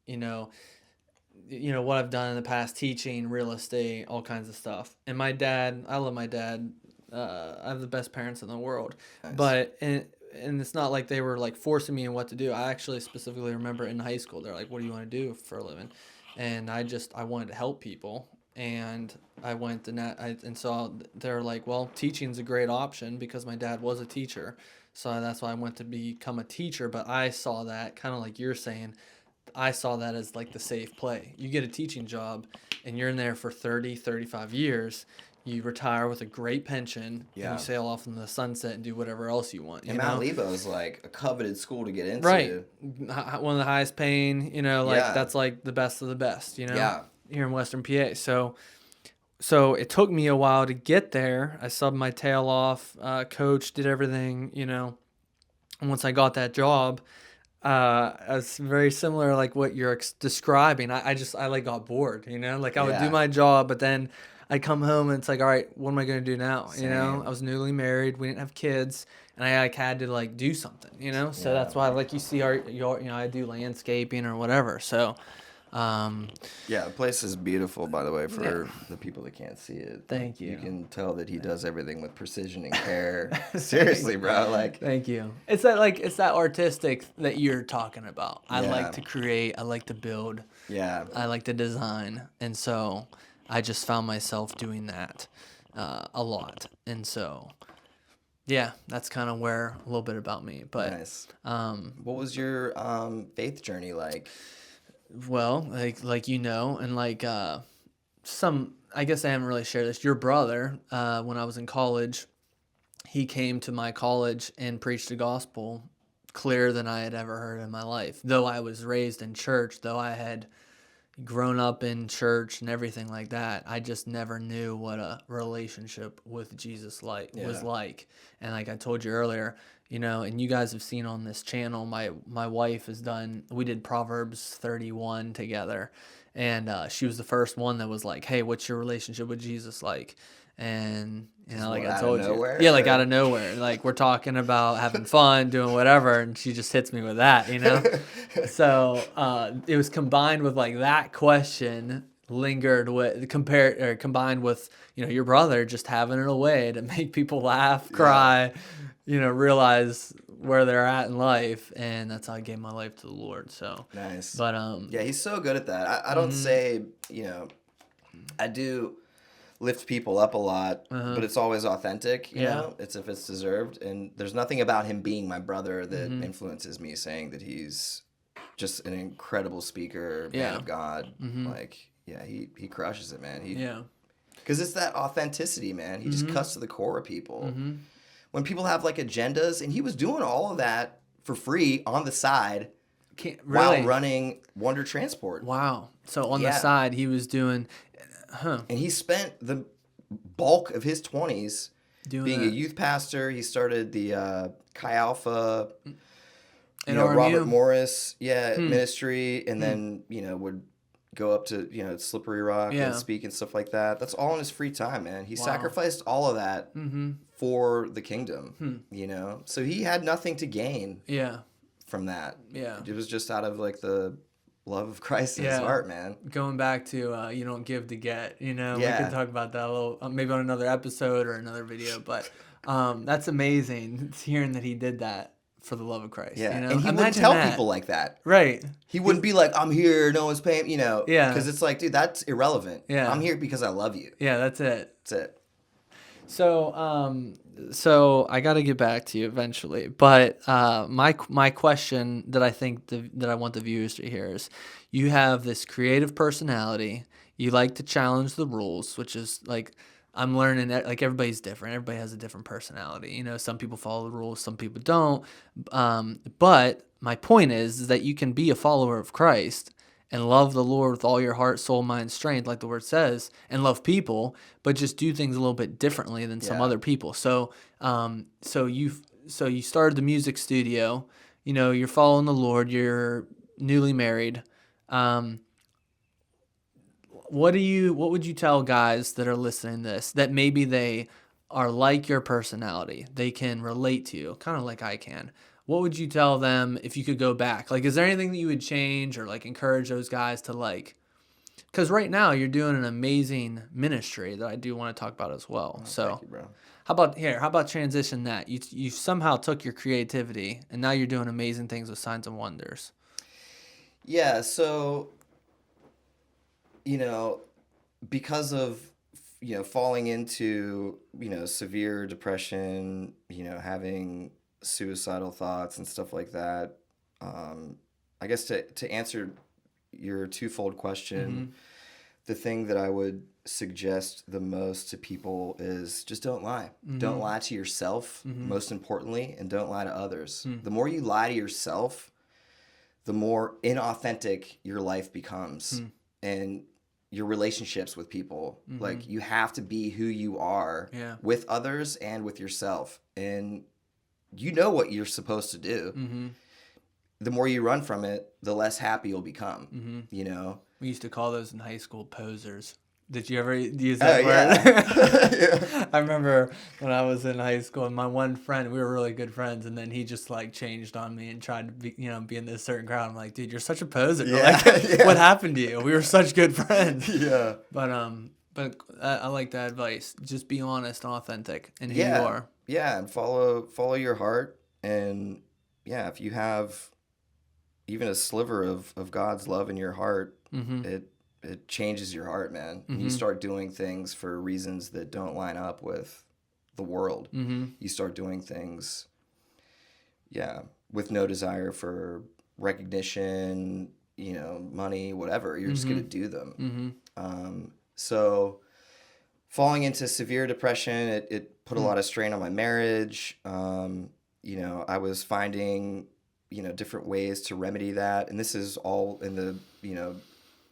A: what I've done in the past, teaching, real estate, all kinds of stuff. And my dad, I love my dad. I have the best parents in the world.
B: Nice.
A: But and it's not like they were like forcing me in what to do. I actually specifically remember in high school, they're like, "What do you want to do for a living?" And I wanted to help people. And I went and saw they're like, "Well, teaching's a great option," because my dad was a teacher. So that's why I went to become a teacher. But I saw that kind of like you're saying. I saw that as like the safe play. You get a teaching job and you're in there for 30, 35 years. You retire with a great pension and you sail off in the sunset and do whatever else you want.
B: And Mount Lebo is like a coveted school to get into.
A: Right. One of the highest paying, that's like the best of the best, here in Western PA. So it took me a while to get there. I subbed my tail off, coached, did everything, And once I got that job, it's very similar like what you're describing. I like got bored, like I would do my job, but then I'd come home and it's like, all right, what am I going to do now?
B: Same.
A: I was newly married. We didn't have kids and I like had to like do something, so that's why like you see I do landscaping or whatever. So,
B: the place is beautiful, by the way, for the people that can't see it.
A: Thank you.
B: You can tell that he does everything with precision and care. Seriously, bro. Like,
A: thank you. It's that artistic that you're talking about. I like to create. I like to build.
B: Yeah.
A: I like to design, and so I just found myself doing that a lot, and so. Yeah, that's kind of a little bit about me. But
B: nice. What was your faith journey like?
A: Well, like and like I guess I haven't really shared this. Your brother, when I was in college, he came to my college and preached the gospel clearer than I had ever heard in my life. Though I was raised in church, though I had, grown up in church and everything like that, I just never knew what a relationship with Jesus was like. And like I told you earlier, you know, and you guys have seen on this channel, my wife we did Proverbs 31 together, and she was the first one that was like, "Hey, what's your relationship with Jesus like?" And you know, like I told you, yeah, like out of nowhere, like we're talking about having fun, doing whatever, and she just hits me with that, you know. So it was combined with like that question combined with, you know, your brother just having it a way to make people laugh, cry, you know, realize where they're at in life, and that's how I gave my life to the Lord. So
B: nice.
A: But
B: yeah, he's so good at that. I don't say, you know, I do lift people up a lot, but it's always authentic, you know? It's if it's deserved. And there's nothing about him being my brother that influences me saying that he's just an incredible speaker, man of God. Like, yeah, he crushes it, man. Because it's that authenticity, man. He just cuts to the core of people. When people have like agendas, and he was doing all of that for free on the side while running Wonder Transport.
A: Wow. So on the side, he was doing...
B: And he spent the bulk of his 20s being a youth pastor. He started the Chi Alpha, Robert Morris, ministry, and then, you know, would go up to, you know, Slippery Rock and speak and stuff like that. That's all in his free time, man. He sacrificed all of that for the kingdom, you know? So he had nothing to gain from that. Yeah. It was just out of, like, the love of Christ in his heart, man.
A: Going back to you don't give to get, you know, we can talk about that a little, maybe on another episode or another video, but that's amazing. It's hearing that he did that for the love of Christ.
B: Yeah,
A: you know?
B: And he wouldn't tell people like that.
A: Right.
B: He wouldn't be like, I'm here, no one's paying, you know. Yeah. Because it's like, dude, that's irrelevant. Yeah. I'm here because I love you.
A: Yeah, that's it.
B: That's it.
A: So I got to get back to you eventually, but my question that I think that I want the viewers to hear is, you have this creative personality. You like to challenge the rules, which is like, I'm learning that like everybody's different. Everybody has a different personality. You know, some people follow the rules, some people don't. But my point is that you can be a follower of Christ and love the Lord with all your heart, soul, mind, strength, like the word says, and love people, but just do things a little bit differently than some other people. So you started the music studio. You know, you're following the Lord. You're newly married. What would you tell guys that are listening to this that maybe they are like your personality, they can relate to you, kind of like I can? What would you tell them if you could go back? Like, is there anything that you would change or like encourage those guys to like? Because right now you're doing an amazing ministry that I do want to talk about as well.
B: Thank you, bro.
A: How about transition that? You somehow took your creativity and now you're doing amazing things with Signs and Wonders.
B: Yeah, so, you know, because of, you know, falling into, you know, severe depression, you know, having suicidal thoughts and stuff like that, I guess to answer your twofold question, the thing that I would suggest the most to people is just don't lie. Don't lie to yourself, most importantly, and don't lie to others. The more you lie to yourself, the more inauthentic your life becomes and your relationships with people. Like, you have to be who you are with others and with yourself. And you know what you're supposed to do. The more you run from it, the less happy you'll become, you know?
A: We used to call those in high school posers. Did you ever use that word? Yeah. I remember when I was in high school, and my one friend, we were really good friends, and then he just like changed on me and tried to be in this certain crowd. I'm like, dude, you're such a poser. Like, what happened to you? We were such good friends. Yeah. But I like that advice. Just be honest and authentic in who you are.
B: Yeah, and follow your heart. And yeah, if you have even a sliver of God's love in your heart, it changes your heart, man. And you start doing things for reasons that don't line up with the world. You start doing things, with no desire for recognition, you know, money, whatever. You're just going to do them. So falling into severe depression, it put a lot of strain on my marriage. You know, I was finding, you know, different ways to remedy that. And this is all in the, you know,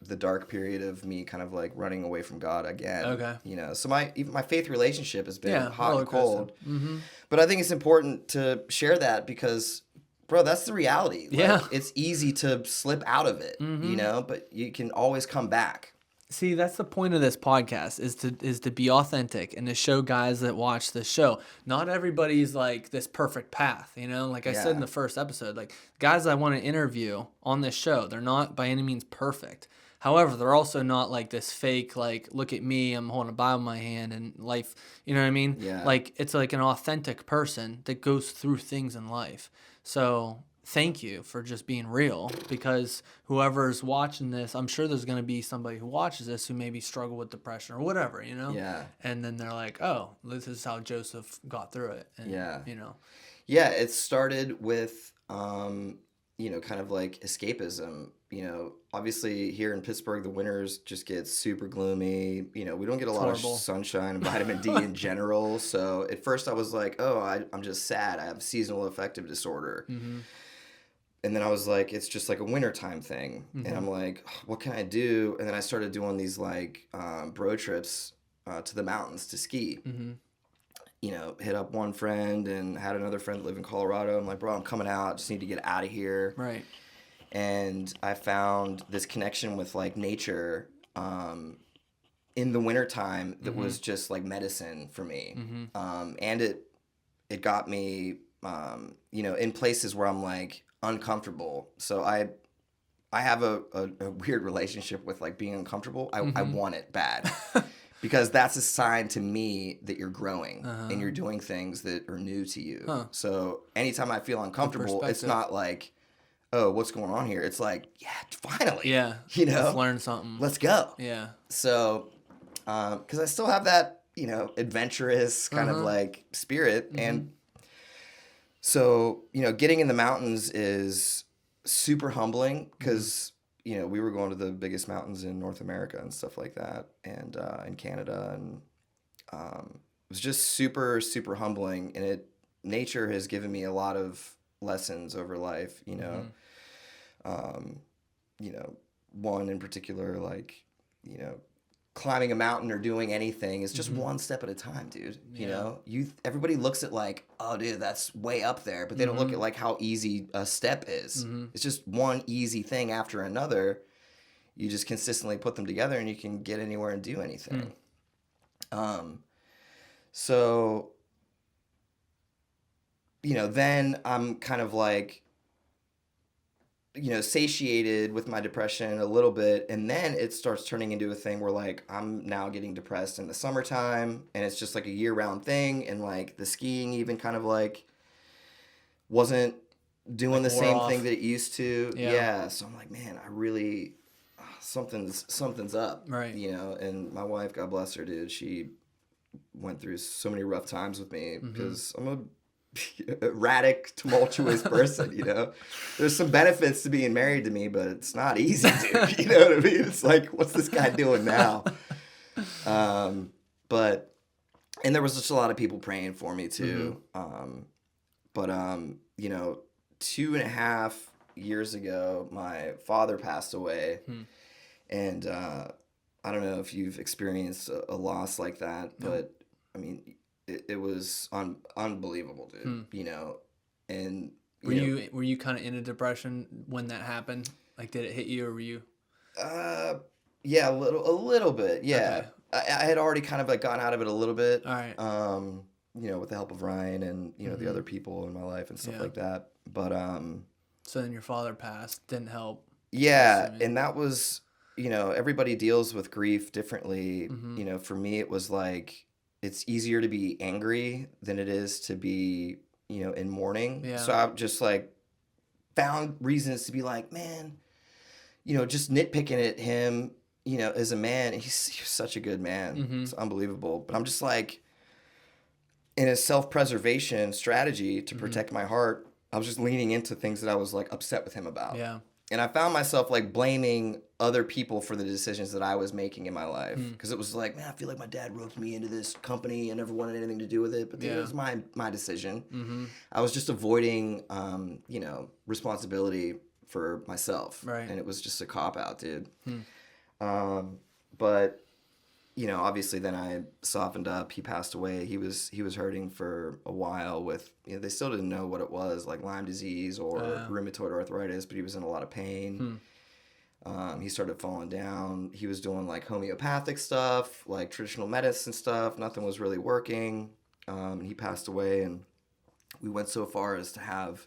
B: the dark period of me kind of like running away from God again.
A: Okay.
B: You know, so even my faith relationship has been hot
A: roller
B: and cold.
A: coaster.
B: But I think it's important to share that because, bro, that's the reality.
A: Yeah.
B: Like, it's easy to slip out of it, you know, but you can always come back.
A: See, that's the point of this podcast is to be authentic and to show guys that watch this show. Not everybody's like this perfect path, you know? Like I said in the first episode, like guys I want to interview on this show, they're not by any means perfect. However, they're also not like this fake, like, look at me, I'm holding a Bible in my hand and life, you know what I mean?
B: Yeah.
A: Like it's like an authentic person that goes through things in life. So thank you for just being real, because whoever's watching this, I'm sure there's going to be somebody who watches this who maybe struggle with depression or whatever, you know?
B: Yeah.
A: And then they're like, oh, this is how Joseph got through it. And, you know.
B: Yeah, it started with, you know, kind of like escapism. You know, obviously here in Pittsburgh, the winters just get super gloomy. You know, we don't get a lot of sunshine and vitamin D in general. So at first I was like, oh, I'm just sad. I have seasonal affective disorder. And then I was like, it's just like a wintertime thing. And I'm like, what can I do? And then I started doing these like bro trips to the mountains to ski. You know, hit up one friend and had another friend live in Colorado. I'm like, bro, I'm coming out. Just need to get out of here.
A: Right.
B: And I found this connection with like nature in the wintertime that was just like medicine for me. And it got me, you know, in places where I'm like uncomfortable. So I have a weird relationship with like being uncomfortable. I want it bad. Because that's a sign to me that you're growing and you're doing things that are new to you. So anytime I feel uncomfortable, it's not like, oh, what's going on here? It's like, yeah, finally.
A: Yeah.
B: You know?
A: Let's learn something.
B: Let's go.
A: Yeah.
B: So, because I still have that, you know, adventurous kind of like spirit. And so, you know, getting in the mountains is super humbling because you know, we were going to the biggest mountains in North America and stuff like that, and in Canada, and it was just super, super humbling. And nature has given me a lot of lessons over life. You know, one in particular, like, you know, climbing a mountain or doing anything is just one step at a time, dude. You know, everybody looks at like, oh, dude, that's way up there, but they don't look at like how easy a step is. It's just one easy thing after another. You just consistently put them together and you can get anywhere and do anything. So, you know, then I'm kind of like, you know, satiated with my depression a little bit, and then it starts turning into a thing where like I'm now getting depressed in the summertime, and it's just like a year-round thing, and like the skiing even kind of like wasn't doing
A: like
B: the same
A: off.
B: thing that it used to. Yeah. So I'm like, man, I really something's up,
A: right?
B: You know. And my wife, God bless her, dude, she went through so many rough times with me because I'm a erratic, tumultuous person, you know. There's some benefits to being married to me, but it's not easy, dude. You know what I mean? It's like, what's this guy doing now? But there was just a lot of people praying for me too. But you know, 2.5 years ago, my father passed away, and I don't know if you've experienced a loss like that, but I mean, it was unbelievable, dude. You know, and
A: were you kind of in a depression when that happened? Like, did it hit you, or were you?
B: Yeah, a little bit. Yeah,
A: Okay.
B: I had already kind of like gotten out of it a little bit.
A: All right.
B: You know, with the help of Ryan and you know the other people in my life and stuff like that. But
A: so then your father passed, didn't help.
B: Yeah, and that was, you know, everybody deals with grief differently. You know, for me, it was like, it's easier to be angry than it is to be, you know, in mourning.
A: Yeah.
B: So I've just like found reasons to be like, man, you know, just nitpicking at him, you know, as a man. He's such a good man. It's unbelievable. But I'm just like, in a self-preservation strategy to protect my heart, I was just leaning into things that I was like upset with him about.
A: Yeah.
B: And I found myself like blaming other people for the decisions that I was making in my life. Because it was like, man, I feel like my dad roped me into this company and never wanted anything to do with it. But it was my decision. I was just avoiding, you know, responsibility for myself.
A: Right.
B: And it was just a cop-out, dude. But obviously then I softened up. He passed away. He was hurting for a while with, they still didn't know what it was, like Lyme disease or rheumatoid arthritis, but he was in a lot of pain. He started falling down. He was doing like homeopathic stuff, like traditional medicine stuff. Nothing was really working. And he passed away, and we went so far as to have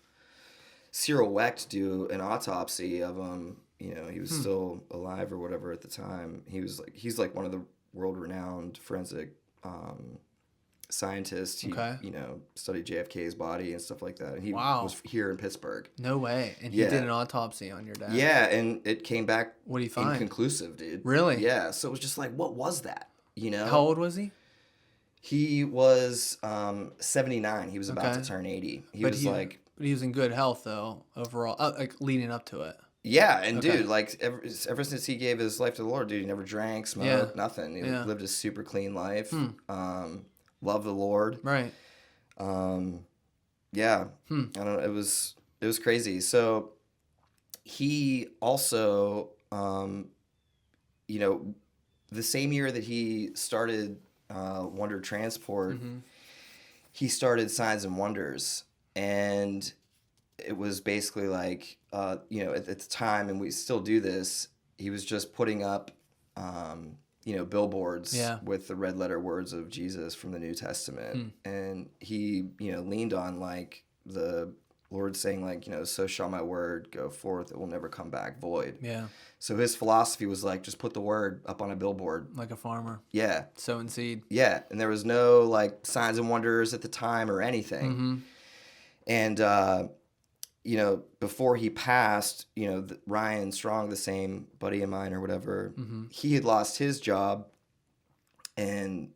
B: Cyril Wecht do an autopsy of him. He was still alive or whatever at the time. He's like one of the world-renowned forensic scientists. He, studied JFK's body and stuff like that. And he was here in Pittsburgh.
A: No way. And he did an autopsy on your dad.
B: Yeah, and it came back
A: what do you find?
B: Inconclusive, dude.
A: Really?
B: Yeah, so it was just like, what was that?
A: How old was he?
B: He was 79. He was about to turn 80. But he was
A: in good health, though, overall, like leading up to it.
B: Yeah, and dude, like ever since he gave his life to the Lord, dude, he never drank, smoked, nothing. He lived a super clean life. Loved the Lord.
A: Right.
B: Yeah. I don't know. It was crazy. So he also, the same year that he started Wonder Transport, he started Signs and Wonders, and it was basically like, at the time, and we still do this, he was just putting up, billboards with the red letter words of Jesus from the New Testament. And he, leaned on like the Lord saying like, so shall my word go forth. It will never come back void.
A: Yeah.
B: So his philosophy was like, just put the word up on a billboard.
A: Like a farmer.
B: Yeah.
A: Sowing seed.
B: Yeah. And there was no like signs and wonders at the time or anything. And, before he passed, Ryan Strong, the same buddy of mine or whatever, he had lost his job, and,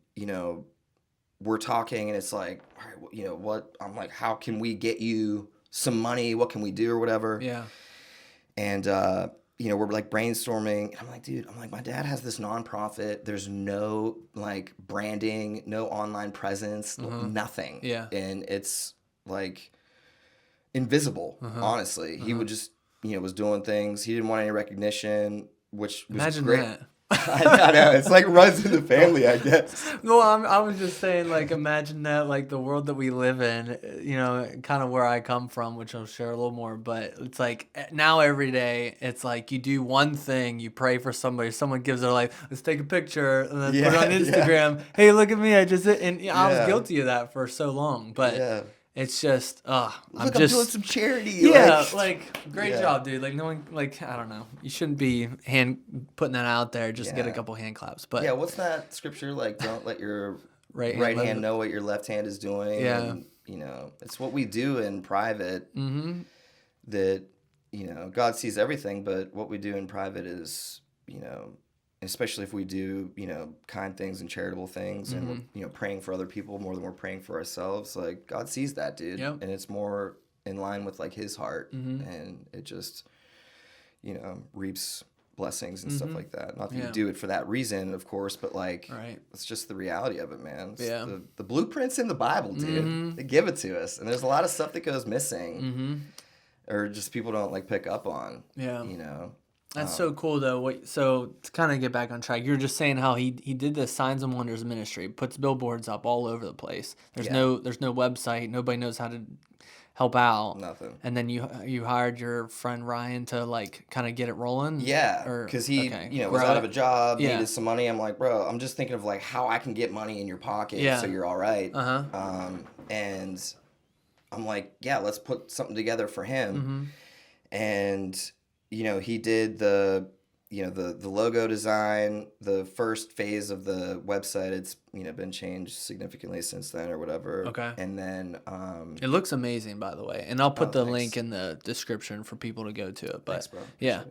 B: we're talking, and it's like, all right, what? I'm like, how can we get you some money? What can we do or whatever?
A: Yeah.
B: And, we're like brainstorming. And I'm like, dude, my dad has this nonprofit. There's no like branding, no online presence, nothing.
A: Yeah.
B: And it's like invisible, honestly. He would just, was doing things. He didn't want any recognition, which was
A: Imagine
B: great.
A: that.
B: I know. It's like runs in the family, I guess.
A: Well, I was just saying, like, imagine that, like, the world that we live in, kind of where I come from, which I'll share a little more, but it's like now every day, it's like you do one thing, you pray for somebody, someone gives their life, let's take a picture, and then put it on Instagram. Yeah. Hey, look at me, I just did, and I was guilty of that for so long, but it's just, I'm
B: doing some charity.
A: Yeah, great job, dude. Like, no one, I don't know. You shouldn't be putting that out there just to get a couple hand claps. But
B: yeah, what's that scripture? Like, don't let your right hand know what your left hand is doing.
A: Yeah.
B: And, it's what we do in private that, God sees everything, but what we do in private is, especially if we do, kind things and charitable things and, we're, praying for other people more than we're praying for ourselves. Like, God sees that, dude.
A: Yep.
B: And it's more in line with, like, his heart. And it just, reaps blessings and stuff like that. Not that you do it for that reason, of course, but, like, it's just the reality of it, man. It's the blueprint's in the Bible, dude. They give it to us. And there's a lot of stuff that goes missing or just people don't, like, pick up on,
A: That's so cool, though. So to kind of get back on track, you were just saying how he did the Signs and Wonders ministry, puts billboards up all over the place. There's no website. Nobody knows how to help out.
B: Nothing.
A: And then you hired your friend Ryan to like kind of get it rolling.
B: Yeah, because he was out of a job, needed some money. I'm like, bro, I'm just thinking of like how I can get money in your pocket so you're all right. And I'm like, yeah, let's put something together for him. And he did the logo design, the first phase of the website. It's, been changed significantly since then or whatever.
A: Okay.
B: And then...
A: it looks amazing, by the way. And I'll put the link in the description for people to go to it. But,
B: thanks, bro.
A: Yeah.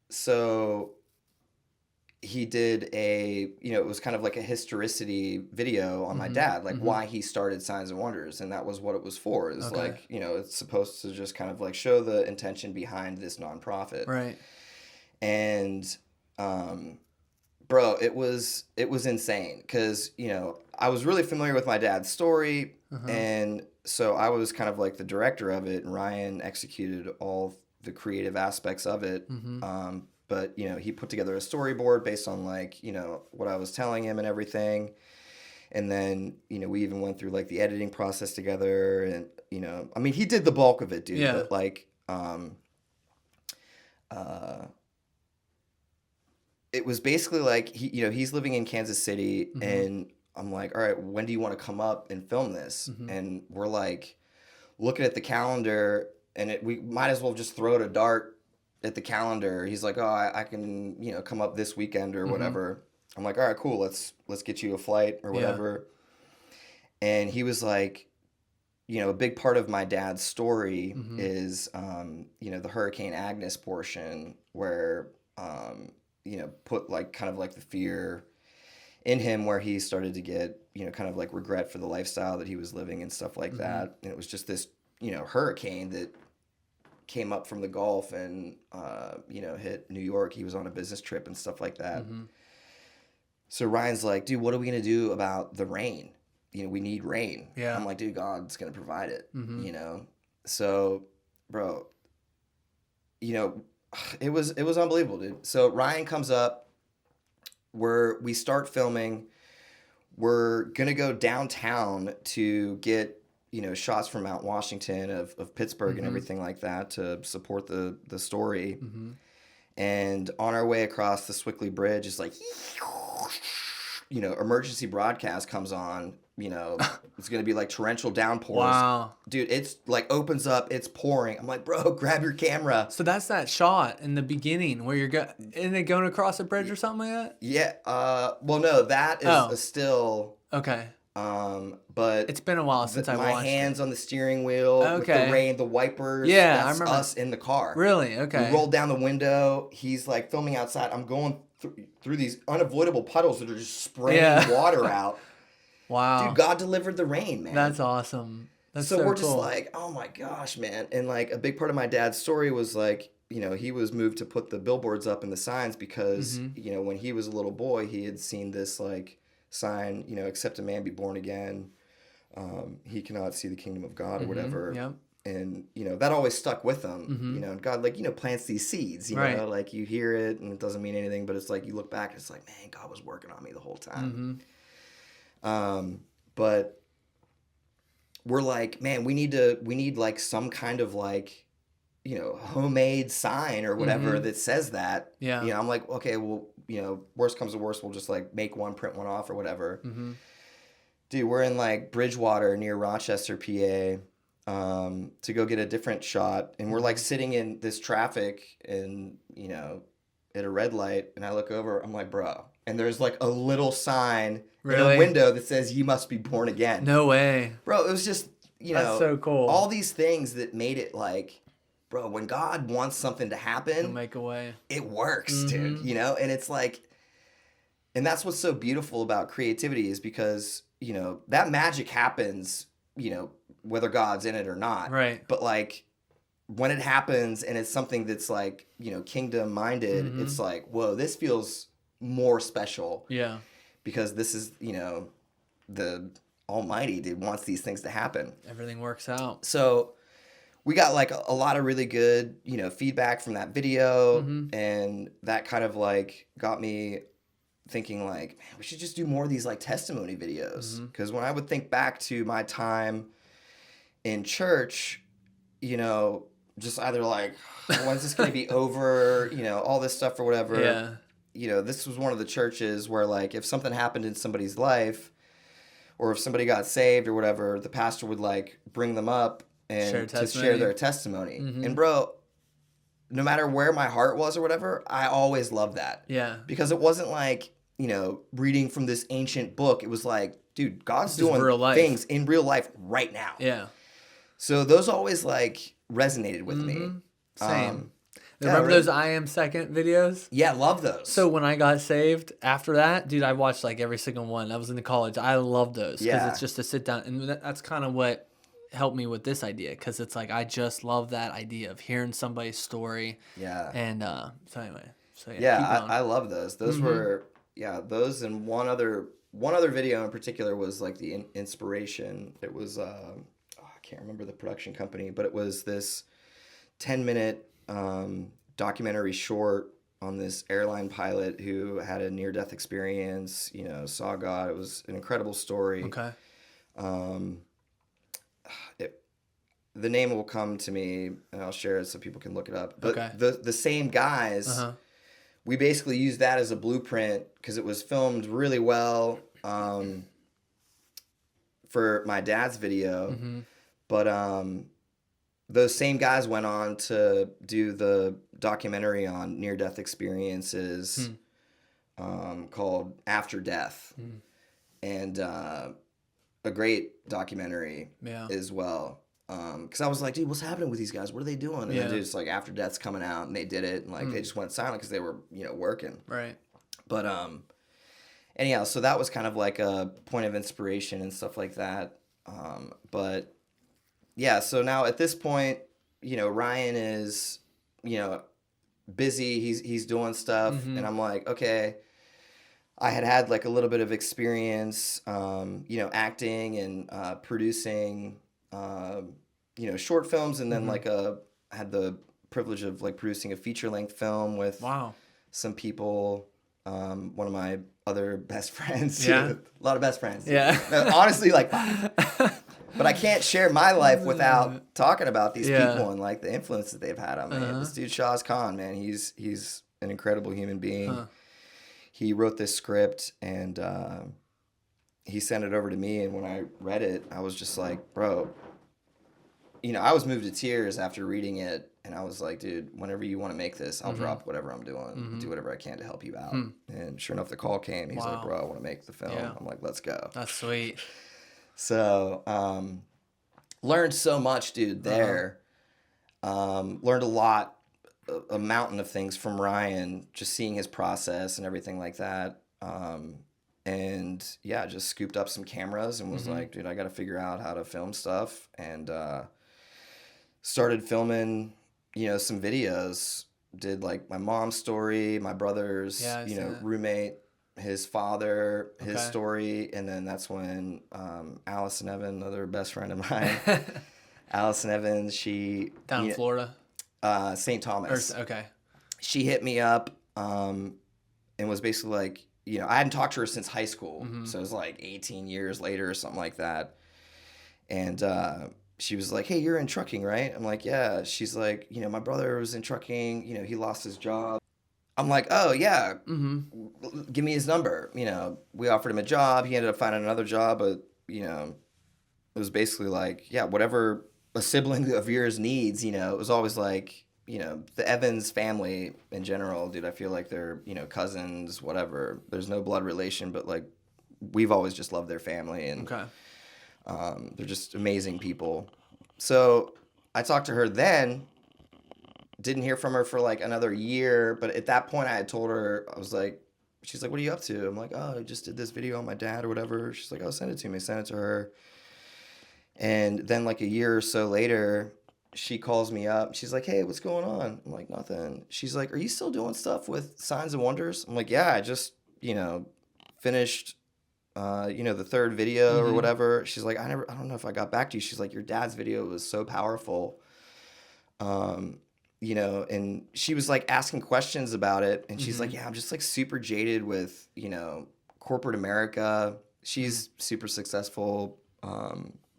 B: So he did it was kind of like a historicity video on my dad, like why he started Signs and Wonders. And that was what it was for. Is like, it's supposed to just kind of like show the intention behind this nonprofit.
A: Right.
B: And, bro, it was insane because, I was really familiar with my dad's story. And so I was kind of like the director of it, and Ryan executed all the creative aspects of it. But but you know, he put together a storyboard based on like, you know, what I was telling him and everything. And then, you know, we even went through like the editing process together, and you know, I mean, he did the bulk of it, dude.
A: Yeah.
B: But like, it was basically like he's living in Kansas City, and I'm like, all right, when do you want to come up and film this? And we're like looking at the calendar, and we might as well just throw it a dart at the calendar. He's like, oh, I can, you know, come up this weekend or whatever. I'm like, all right, cool. Let's get you a flight or whatever. And he was like, you know, a big part of my dad's story is, you know, the Hurricane Agnes portion where, you know, put like kind of like the fear in him where he started to get, you know, kind of like regret for the lifestyle that he was living and stuff like that. And it was just this, you know, hurricane that came up from the Gulf and, you know, hit New York. He was on a business trip and stuff like that. So Ryan's like, dude, what are we going to do about the rain? You know, we need rain.
A: Yeah.
B: I'm like, dude, God's going to provide it, you know? So, bro, you know, it was unbelievable, dude. So Ryan comes up, we start filming. We're going to go downtown to get, you know, shots from Mount Washington of Pittsburgh and everything like that to support the story. And on our way across the Swickley Bridge, it's like, you know, emergency broadcast comes on. You know, it's going to be like torrential downpours.
A: Wow.
B: Dude, it's like opens up, it's pouring. I'm like, bro, grab your camera.
A: So that's that shot in the beginning where isn't it going across a bridge or something like that?
B: Yeah. Well, no, that is a still.
A: Okay.
B: But
A: it's been a while since I watched
B: my hands on the steering wheel with the rain, the wipers.
A: Yeah,
B: that's
A: I remember
B: us in the car.
A: Really? Okay.
B: We rolled down the window. He's like filming outside. I'm going through these unavoidable puddles that are just spraying water out.
A: Wow.
B: Dude, God delivered the rain, man.
A: That's awesome. That's
B: so we're
A: cool.
B: just like, oh my gosh, man. And like a big part of my dad's story was like, you know, he was moved to put the billboards up and the signs because, you know, when he was a little boy, he had seen this like sign, you know, except a man be born again. He cannot see the kingdom of God or whatever.
A: Yep.
B: And, you know, that always stuck with him, you know, and God, like, you know, plants these seeds, you know, like you hear it and it doesn't mean anything, but it's like, you look back and it's like, man, God was working on me the whole time. But we're like, man, we need like some kind of like, you know, homemade sign or whatever that says that.
A: Yeah.
B: You know, I'm like, okay, well, you know, worst comes to worst, we'll just like make one, print one off or whatever. Dude, we're in like Bridgewater near Rochester, PA, to go get a different shot. And we're like sitting in this traffic and, you know, at a red light. And I look over, I'm like, bro. And there's like a little sign in a window that says, you must be born again.
A: No way.
B: Bro, it was just, you know.
A: That's so cool.
B: All these things that made it like, bro, when God wants something to happen.
A: He'll make a way.
B: It works, dude. You know? And it's like, and that's what's so beautiful about creativity is because, you know, that magic happens, you know, whether God's in it or not.
A: Right.
B: But like, when it happens and it's something that's like, you know, kingdom minded, it's like, whoa, this feels more special.
A: Yeah.
B: Because this is, you know, the Almighty dude wants these things to happen.
A: Everything works out.
B: So we got like a lot of really good, you know, feedback from that video. And that kind of like got me thinking like, man, we should just do more of these like testimony videos. Because when I would think back to my time in church, you know, just either like, when's this going to be over, you know, all this stuff or whatever.
A: Yeah.
B: You know, this was one of the churches where like if something happened in somebody's life or if somebody got saved or whatever, the pastor would like bring them up and to share their testimony. And bro, no matter where my heart was or whatever, I always loved that.
A: Yeah.
B: Because it wasn't like, you know, reading from this ancient book. It was like, dude, God's doing things in real life right now.
A: Yeah.
B: So those always like resonated with me.
A: Same. Remember those I Am Second videos?
B: Yeah, love those.
A: So when I got saved after that, dude, I watched like every single one. I was in college. I love those because it's just to sit down. And that's kind of what helped me with this idea because it's like I just love that idea of hearing somebody's story.
B: Yeah.
A: And so anyway. So
B: yeah, I love those. Those were, those and one other video in particular was like the inspiration. It was, I can't remember the production company, but it was this 10-minute documentary short on this airline pilot who had a near-death experience, you know, saw God. It was an incredible story.
A: Okay.
B: Um, the name will come to me, and I'll share it so people can look it up. But
A: Okay.
B: the same guys, we basically used that as a blueprint because it was filmed really well for my dad's video.
A: Mm-hmm.
B: But those same guys went on to do the documentary on near-death experiences called After Death. And a great documentary as well. Because I was like, dude, what's happening with these guys? What are they doing? And then just like After Death's coming out, and they did it, and like they just went silent because they were, you know, working.
A: Right.
B: But anyhow, so that was kind of like a point of inspiration and stuff like that. But yeah, so now at this point, you know, Ryan is, you know, busy. He's doing stuff, and I'm like, okay. I had like a little bit of experience, you know, acting and producing. You know, short films, and then like I had the privilege of like producing a feature-length film with some people. One of my other best friends.
A: Yeah.
B: A lot of best friends.
A: Yeah.
B: No, honestly, like 5. But I can't share my life without talking about these people and like the influence that they've had on me. This dude Shaz Khan, man, he's an incredible human being. He wrote this script, and he sent it over to me, and when I read it, I was just like, bro, you know, I was moved to tears after reading it, and I was like, dude, whenever you want to make this, I'll drop whatever I'm doing, do whatever I can to help you out. And sure enough, the call came. He's like, bro, I want to make the film. I'm like, let's go.
A: That's sweet.
B: So, learned so much, dude, there. Learned a lot, a mountain of things from Ryan, just seeing his process and everything like that. And yeah, just scooped up some cameras and was like, dude, I got to figure out how to film stuff. And started filming, you know, some videos. Did like my mom's story, my brother's, you know, roommate, his father, his story. And then that's when Allison Evans, another best friend of mine, Allison Evans, she...
A: Down in Florida?
B: St. Thomas.
A: Okay.
B: She hit me up and was basically like, you know, I hadn't talked to her since high school. So it was like 18 years later or something like that. And she was like, hey, you're in trucking, right? I'm like, yeah. She's like, you know, my brother was in trucking. You know, he lost his job. I'm like, oh, yeah. Give me his number. You know, we offered him a job. He ended up finding another job. But, you know, it was basically like, yeah, whatever a sibling of yours needs, you know, it was always like, you know, the Evans family in general, dude, I feel like they're, you know, cousins, whatever. There's no blood relation, but like we've always just loved their family, and they're just amazing people. So I talked to her then, didn't hear from her for like another year, but at that point I had told her, I was like, she's like, what are you up to? I'm like, oh, I just did this video on my dad or whatever. She's like, oh, send it to me. Send it to her. And then like a year or so later, she calls me up. She's like, hey, what's going on? I'm like, nothing. She's like, are you still doing stuff with Signs and Wonders? I'm like, yeah, I just, you know, finished, you know, the 3rd video or whatever. She's like, I don't know if I got back to you. She's like, your dad's video was so powerful. You know, and she was like asking questions about it. And she's like, yeah, I'm just like super jaded with, you know, corporate America. She's super successful,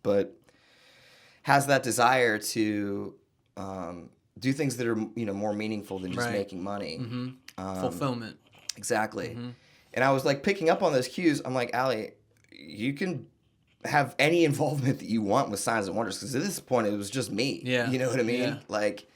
B: but has that desire to do things that are, you know, more meaningful than just making money.
A: Fulfillment.
B: Exactly. And I was like picking up on those cues. I'm like, Allie, you can have any involvement that you want with Signs and Wonders, because at this point it was just me.
A: Yeah.
B: You know what I mean?
A: Yeah.
B: Like,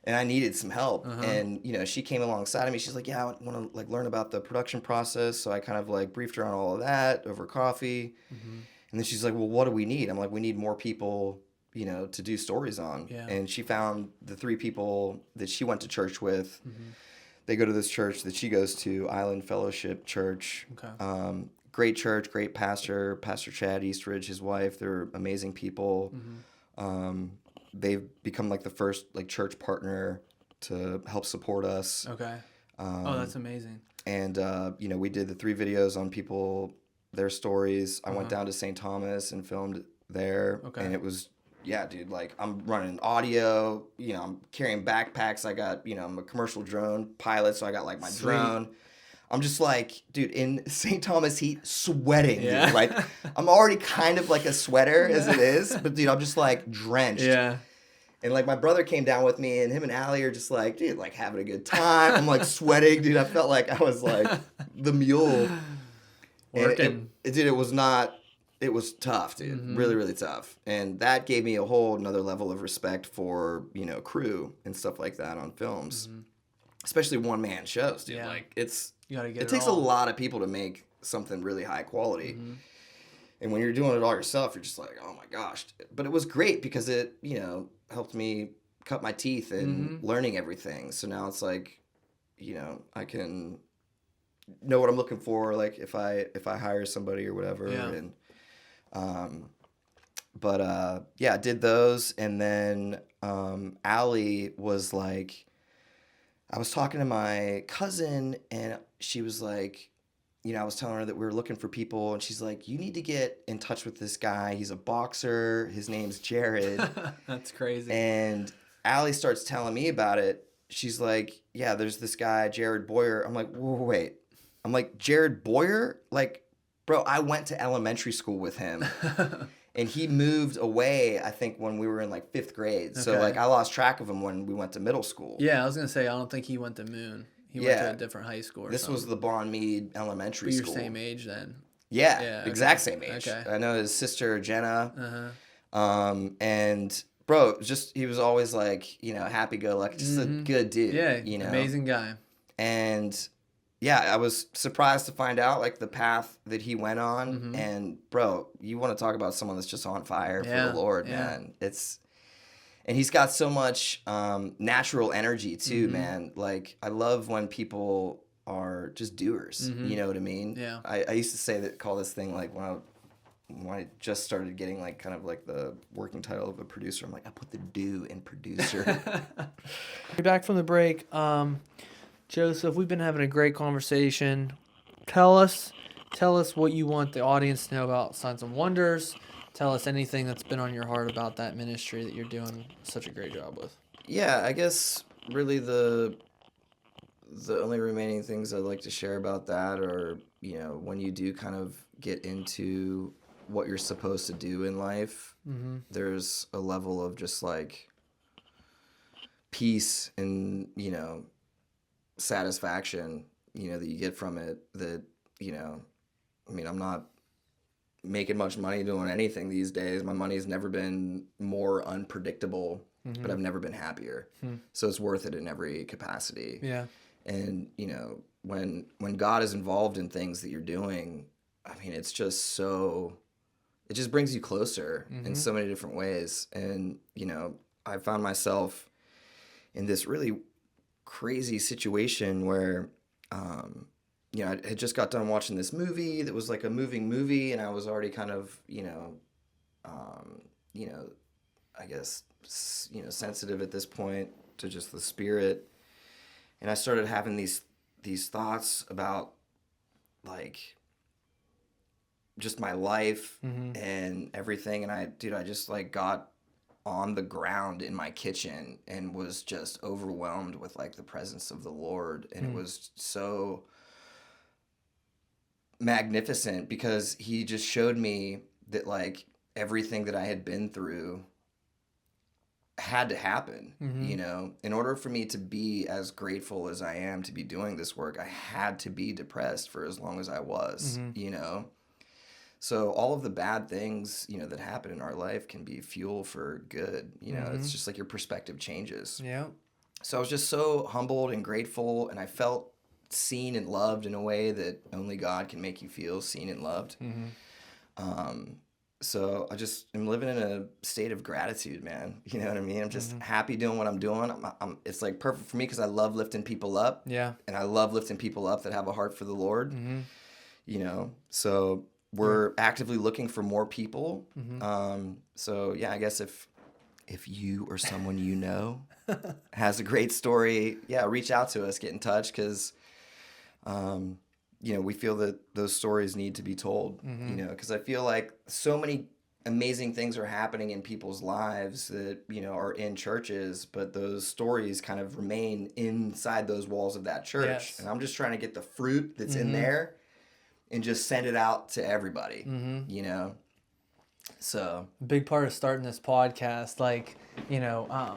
B: and I needed some help. And, you know, she came alongside of me. She's like, yeah, I want to like learn about the production process. So I kind of like briefed her on all of that over coffee. And then she's like, well, what do we need? I'm like, we need more people, you know, to do stories on. And she found the 3 people that she went to church with. They go to this church that she goes to, Island Fellowship Church. Great church, great pastor, Pastor Chad Eastridge, his wife. They're amazing people. They've become like the first like church partner to help support us.
A: Oh, that's amazing.
B: And, you know, we did the 3 videos on people, their stories. I went down to St. Thomas and filmed there. And it was yeah, dude, like I'm running audio, I'm carrying backpacks. I got, I'm a commercial drone pilot, so I got like my
A: Sweet.
B: drone. I'm just like, dude, in St. Thomas heat, sweating,
A: Yeah.
B: dude. Like, I'm already kind of like a sweater as it is, but dude, I'm just like drenched.
A: Yeah.
B: And like my brother came down with me, and him and Allie are just like, dude, like having a good time. I'm like sweating, dude. I felt like I was like the mule.
A: Working.
B: Dude, it was not. It was tough, dude.
A: Mm-hmm.
B: Really, really tough. And that gave me a whole another level of respect for, crew and stuff like that on films.
A: Mm-hmm.
B: Especially one-man shows, dude.
A: Yeah.
B: Like,
A: You gotta get
B: it takes
A: all.
B: a lot of people to make something really high quality.
A: Mm-hmm.
B: And when you're doing it all yourself, you're just like, oh my gosh. But it was great because it, helped me cut my teeth in learning everything. So now it's like, I can know what I'm looking for, like if I hire somebody or whatever.
A: Yeah.
B: And I did those, and then Allie was like, I was talking to my cousin, and she was like, I was telling her that we were looking for people, and she's like, you need to get in touch with this guy. He's a boxer. His name's Jared.
A: That's crazy.
B: And Allie starts telling me about it. She's like, yeah, there's this guy, Jared Boyer. I'm like, wait. I'm like, Jared Boyer? Like, bro, I went to elementary school with him. And he moved away, I think, when we were in like 5th grade. So like I lost track of him when we went to middle school.
A: Yeah, I was gonna say I don't think he went to Moon. He went to a different high school.
B: This was the Bon Mead Elementary
A: But
B: School.
A: you're same age then.
B: Yeah, exact same age.
A: Okay.
B: I know his sister
A: Uh
B: Jenna.
A: huh.
B: And bro, just he was always like, happy-go-lucky, just a good dude.
A: Yeah, amazing guy.
B: And yeah, I was surprised to find out like the path that he went on. And bro, you want to talk about someone that's just on fire for the Lord, man. And he's got so much natural energy too, man. Like I love when people are just doers. You know what I mean?
A: Yeah.
B: I used to call this thing like when I just started getting like kind of like the working title of a producer, I'm like, I put the do in producer.
A: Back from the break. Joseph, we've been having a great conversation. Tell us what you want the audience to know about Signs and Wonders. Tell us anything that's been on your heart about that ministry that you're doing such a great job with.
B: Yeah, I guess really the only remaining things I'd like to share about that are, when you do kind of get into what you're supposed to do in life, there's a level of just like peace and, satisfaction, that you get from it that, I'm not making much money doing anything these days. My money's never been more unpredictable, but I've never been happier. So it's worth it in every capacity.
A: Yeah.
B: And, when God is involved in things that you're doing, it's just so, it just brings you closer in so many different ways. And, I found myself in this really crazy situation where, I had just got done watching this movie that was like a moving movie, and I was already kind of, I guess, sensitive at this point to just the spirit. And I started having these thoughts about like just my life and everything. And I just like got on the ground in my kitchen and was just overwhelmed with like the presence of the Lord. And it was so magnificent because he just showed me that like everything that I had been through had to happen, in order for me to be as grateful as I am to be doing this work. I had to be depressed for as long as I was, So all of the bad things, that happen in our life can be fuel for good. It's just like your perspective changes.
A: Yeah. So
B: I was just so humbled and grateful, and I felt seen and loved in a way that only God can make you feel seen and loved. So I just am living in a state of gratitude, man. You know what I mean? I'm just happy doing what I'm doing. It's like perfect for me because I love lifting people up.
A: Yeah.
B: And I love lifting people up that have a heart for the Lord. So we're actively looking for more people. So yeah, I guess if you or someone has a great story, reach out to us, get in touch, because we feel that those stories need to be told, because I feel like so many amazing things are happening in people's lives that, you know, are in churches, but those stories kind of remain inside those walls of that church.
A: Yes.
B: And I'm just trying to get the fruit that's in
A: Mm-hmm.
B: there and just send it out to everybody,
A: Mm-hmm.
B: you know? So,
A: Big part of starting this podcast, like, you know,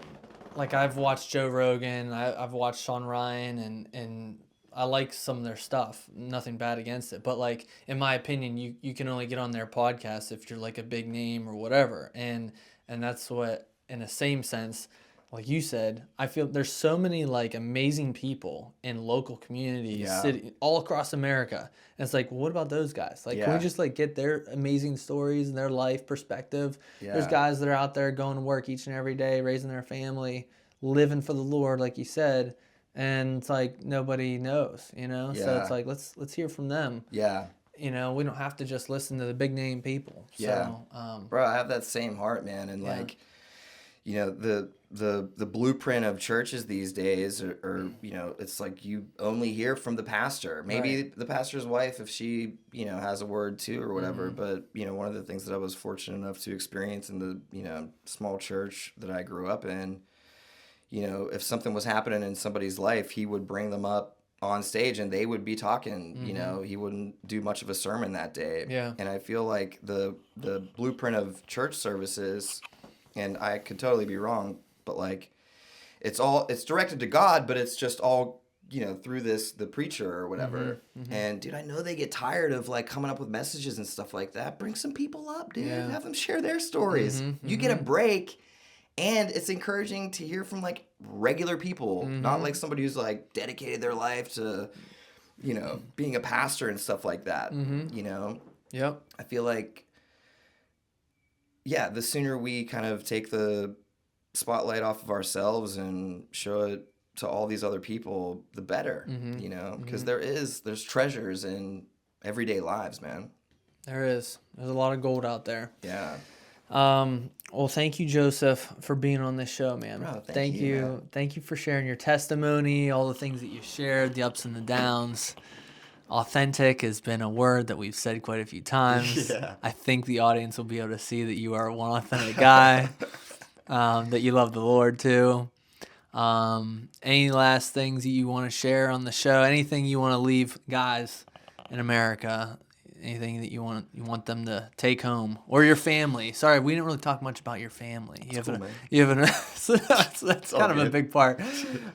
A: like I've watched Joe Rogan, I've watched Sean Ryan, and I like some of their stuff. Nothing bad against it, but like in my opinion, you can only get on their podcast if you're like a big name or whatever, and that's what, in the same sense, like you said, I feel there's so many like amazing people in local communities,
B: Yeah.
A: city, all across America. And it's like, well, what about those guys? Like, can we
B: Yeah.
A: just like get their amazing stories and their life perspective? There's
B: Yeah.
A: guys that are out there going to work each and every day, raising their family, living for the Lord, like you said, and it's like nobody knows, you know. So
B: Yeah.
A: it's like let's hear from them.
B: yeah.
A: You know, we don't have to just listen to the big name people.
B: Yeah.
A: So,
B: Bro, I have that same heart, man. And
A: Yeah.
B: like, you know, the blueprint of churches these days are, you know, it's like you only hear from the pastor. Maybe
A: Right.
B: the pastor's wife if she, you know, has a word too or whatever. But, you know, one of the things that I was fortunate enough to experience in the, you know, small church that I grew up in, you know, if something was happening in somebody's life, he would bring them up on stage and they would be talking, you know, he wouldn't do much of a sermon that day.
A: Yeah.
B: And I feel like the blueprint of church services, and I could totally be wrong, but like it's directed to God, but it's just all, you know, through the preacher or whatever. And dude, I know they get tired of like coming up with messages and stuff like that. Bring some people up, dude.
A: Yeah.
B: Have them share their stories. You get a break. And it's encouraging to hear from like regular people, not like somebody who's like dedicated their life to, you know, being a pastor and stuff like that. You know,
A: Yep.
B: I feel like, yeah, the sooner we kind of take the spotlight off of ourselves and show it to all these other people, the better, you know, because there's treasures in everyday lives, man.
A: There's a lot of gold out there.
B: Yeah.
A: Well, thank you, Joseph, for being on this show, man.
B: Bro, thank you, man.
A: Thank you for sharing your testimony, all the things that you shared, the ups and the downs. Authentic has been a word that we've said quite a few times.
B: Yeah.
A: I think the audience will be able to see that you are one authentic guy, that you love the Lord too. Any last things that you want to share on the show? Anything you want to leave guys in America? Anything that you want them to take home, or your family? Sorry, we didn't really talk much about your family. You have an so that's kind of a big part.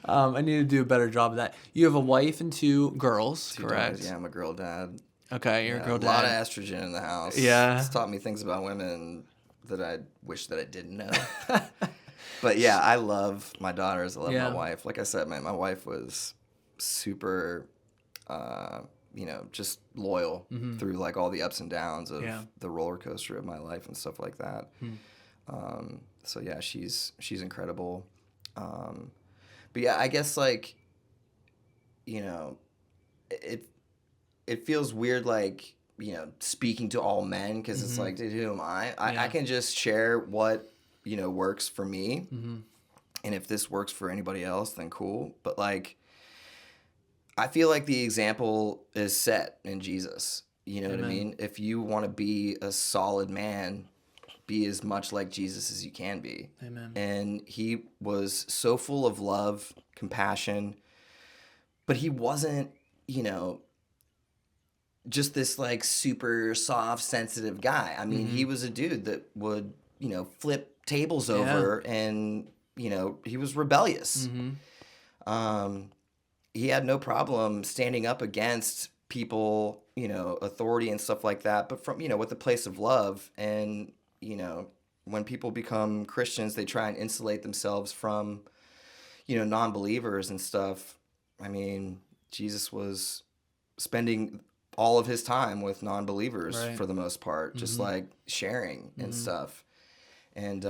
A: I need to do a better job of that. You have a wife and two girls, correct?
B: Yeah, I'm a girl dad.
A: Okay, you're a girl
B: A
A: dad.
B: lot of estrogen in the house.
A: Yeah.
B: It's taught me things about women that I wish that I didn't know. But yeah, I love my daughters. I love my wife. Like I said, man, my wife was super, you know, just loyal through like all the ups and downs of the roller coaster of my life and stuff like that. So yeah, she's incredible. But yeah, I guess like, you know, it feels weird, like, you know, speaking to all men, because it's like, dude, who am I? I can just share what, you know, works for me. And if this works for anybody else, then cool. But like, I feel like the example is set in Jesus. You know what I mean? If you want to be a solid man, be as much like Jesus as you can be.
A: Amen.
B: And he was so full of love, compassion, but he wasn't, you know, just this like super soft, sensitive guy. I mean, he was a dude that would, you know, flip tables over and, you know, he was rebellious. He had no problem standing up against people, you know, authority and stuff like that, but from, you know, with a place of love. And, you know, when people become Christians, they try and insulate themselves from, you know, non-believers and stuff. I mean, Jesus was spending all of his time with non-believers for the most part, just like sharing and stuff. And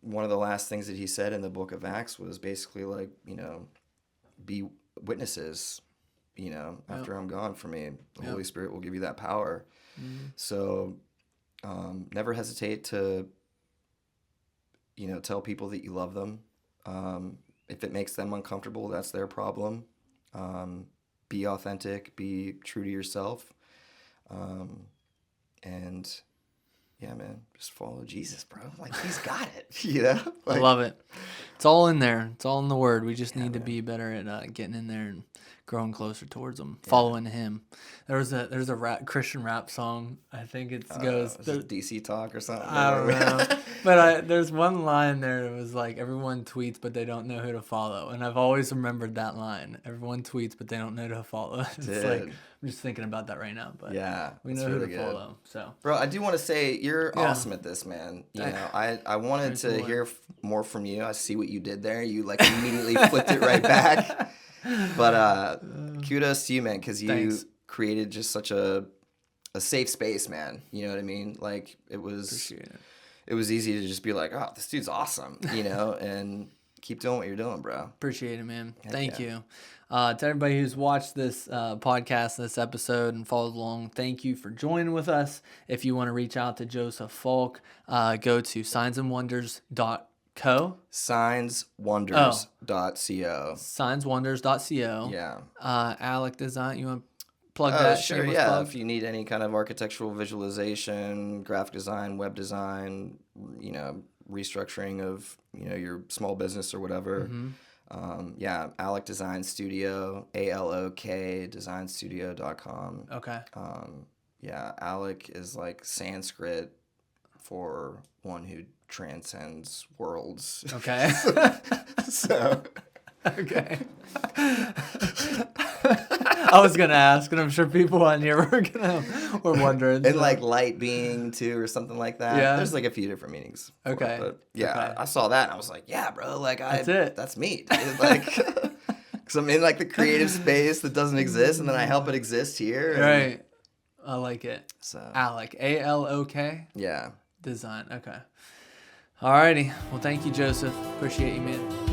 B: one of the last things that he said in the book of Acts was basically like, you know, be witnesses, you know, after I'm gone from me. The Holy Spirit will give you that power. So never hesitate to, you know, tell people that you love them. If it makes them uncomfortable, that's their problem. Be authentic, be true to yourself. And yeah, man, just follow Jesus, bro. Like, he's got it, you know?
A: I
B: Like,
A: love it. It's all in there. It's all in the word. We just need to
B: man.
A: be better at getting in there and growing closer towards him,
B: Yeah.
A: following him. There's a Christian rap song. I think it goes.
B: Is it DC Talk or something?
A: I don't know, but there's one line there that was like, everyone tweets, but they don't know who to follow. And I've always remembered that line. Everyone tweets, but they don't know who to follow. It's like,
B: Dude.
A: I'm just thinking about that right now. But
B: Yeah,
A: we
B: it's
A: know who
B: really
A: to
B: good.
A: follow. So,
B: Bro, I do want to say you're
A: Yeah.
B: awesome at this, man. You
A: Thanks.
B: know, I wanted
A: Praise
B: to
A: the Lord.
B: hear more from you. I see what you did there. You like immediately flipped it right back. But kudos to you, man, because you
A: Thanks.
B: created just such a safe space, man. You know what I mean? Like
A: appreciate it.
B: it was easy to just be like, oh, this dude's awesome, you know, and keep doing what you're doing, bro.
A: Appreciate it, man.
B: Heck
A: Thank
B: yeah.
A: you. To everybody who's watched this podcast, this episode, and followed along, thank you for joining with us. If you want to reach out to Joseph Faulk, go to signsandwonders.co.
B: signswonders.co.
A: Signswonders.co.
B: Yeah.
A: Alok Design, you want to plug that?
B: Sure,
A: shameless
B: yeah.
A: plug?
B: If you need any kind of architectural visualization, graphic design, web design, you know, restructuring of, you know, your small business or whatever. Yeah, Alok Design Studio, ALOK designstudio.com.
A: Okay.
B: Yeah, Alok is like Sanskrit for one who transcends worlds.
A: Okay.
B: So,
A: Okay. I was gonna ask, and I'm sure people on here were wondering.
B: and
A: so-
B: like light being too, or something like that.
A: Yeah.
B: There's like a few different meanings. for it,
A: Okay.
B: but yeah,
A: Okay.
B: I saw that and I was like, yeah, bro, like
A: That's it.
B: That's me. Dude. Like, because I'm in like the creative space that doesn't exist, and then I help it exist here. and-
A: Right. I like it.
B: So
A: Alok. ALOK.
B: yeah.
A: Design. Okay. Alrighty. Well, thank you, Joseph. Appreciate you, man.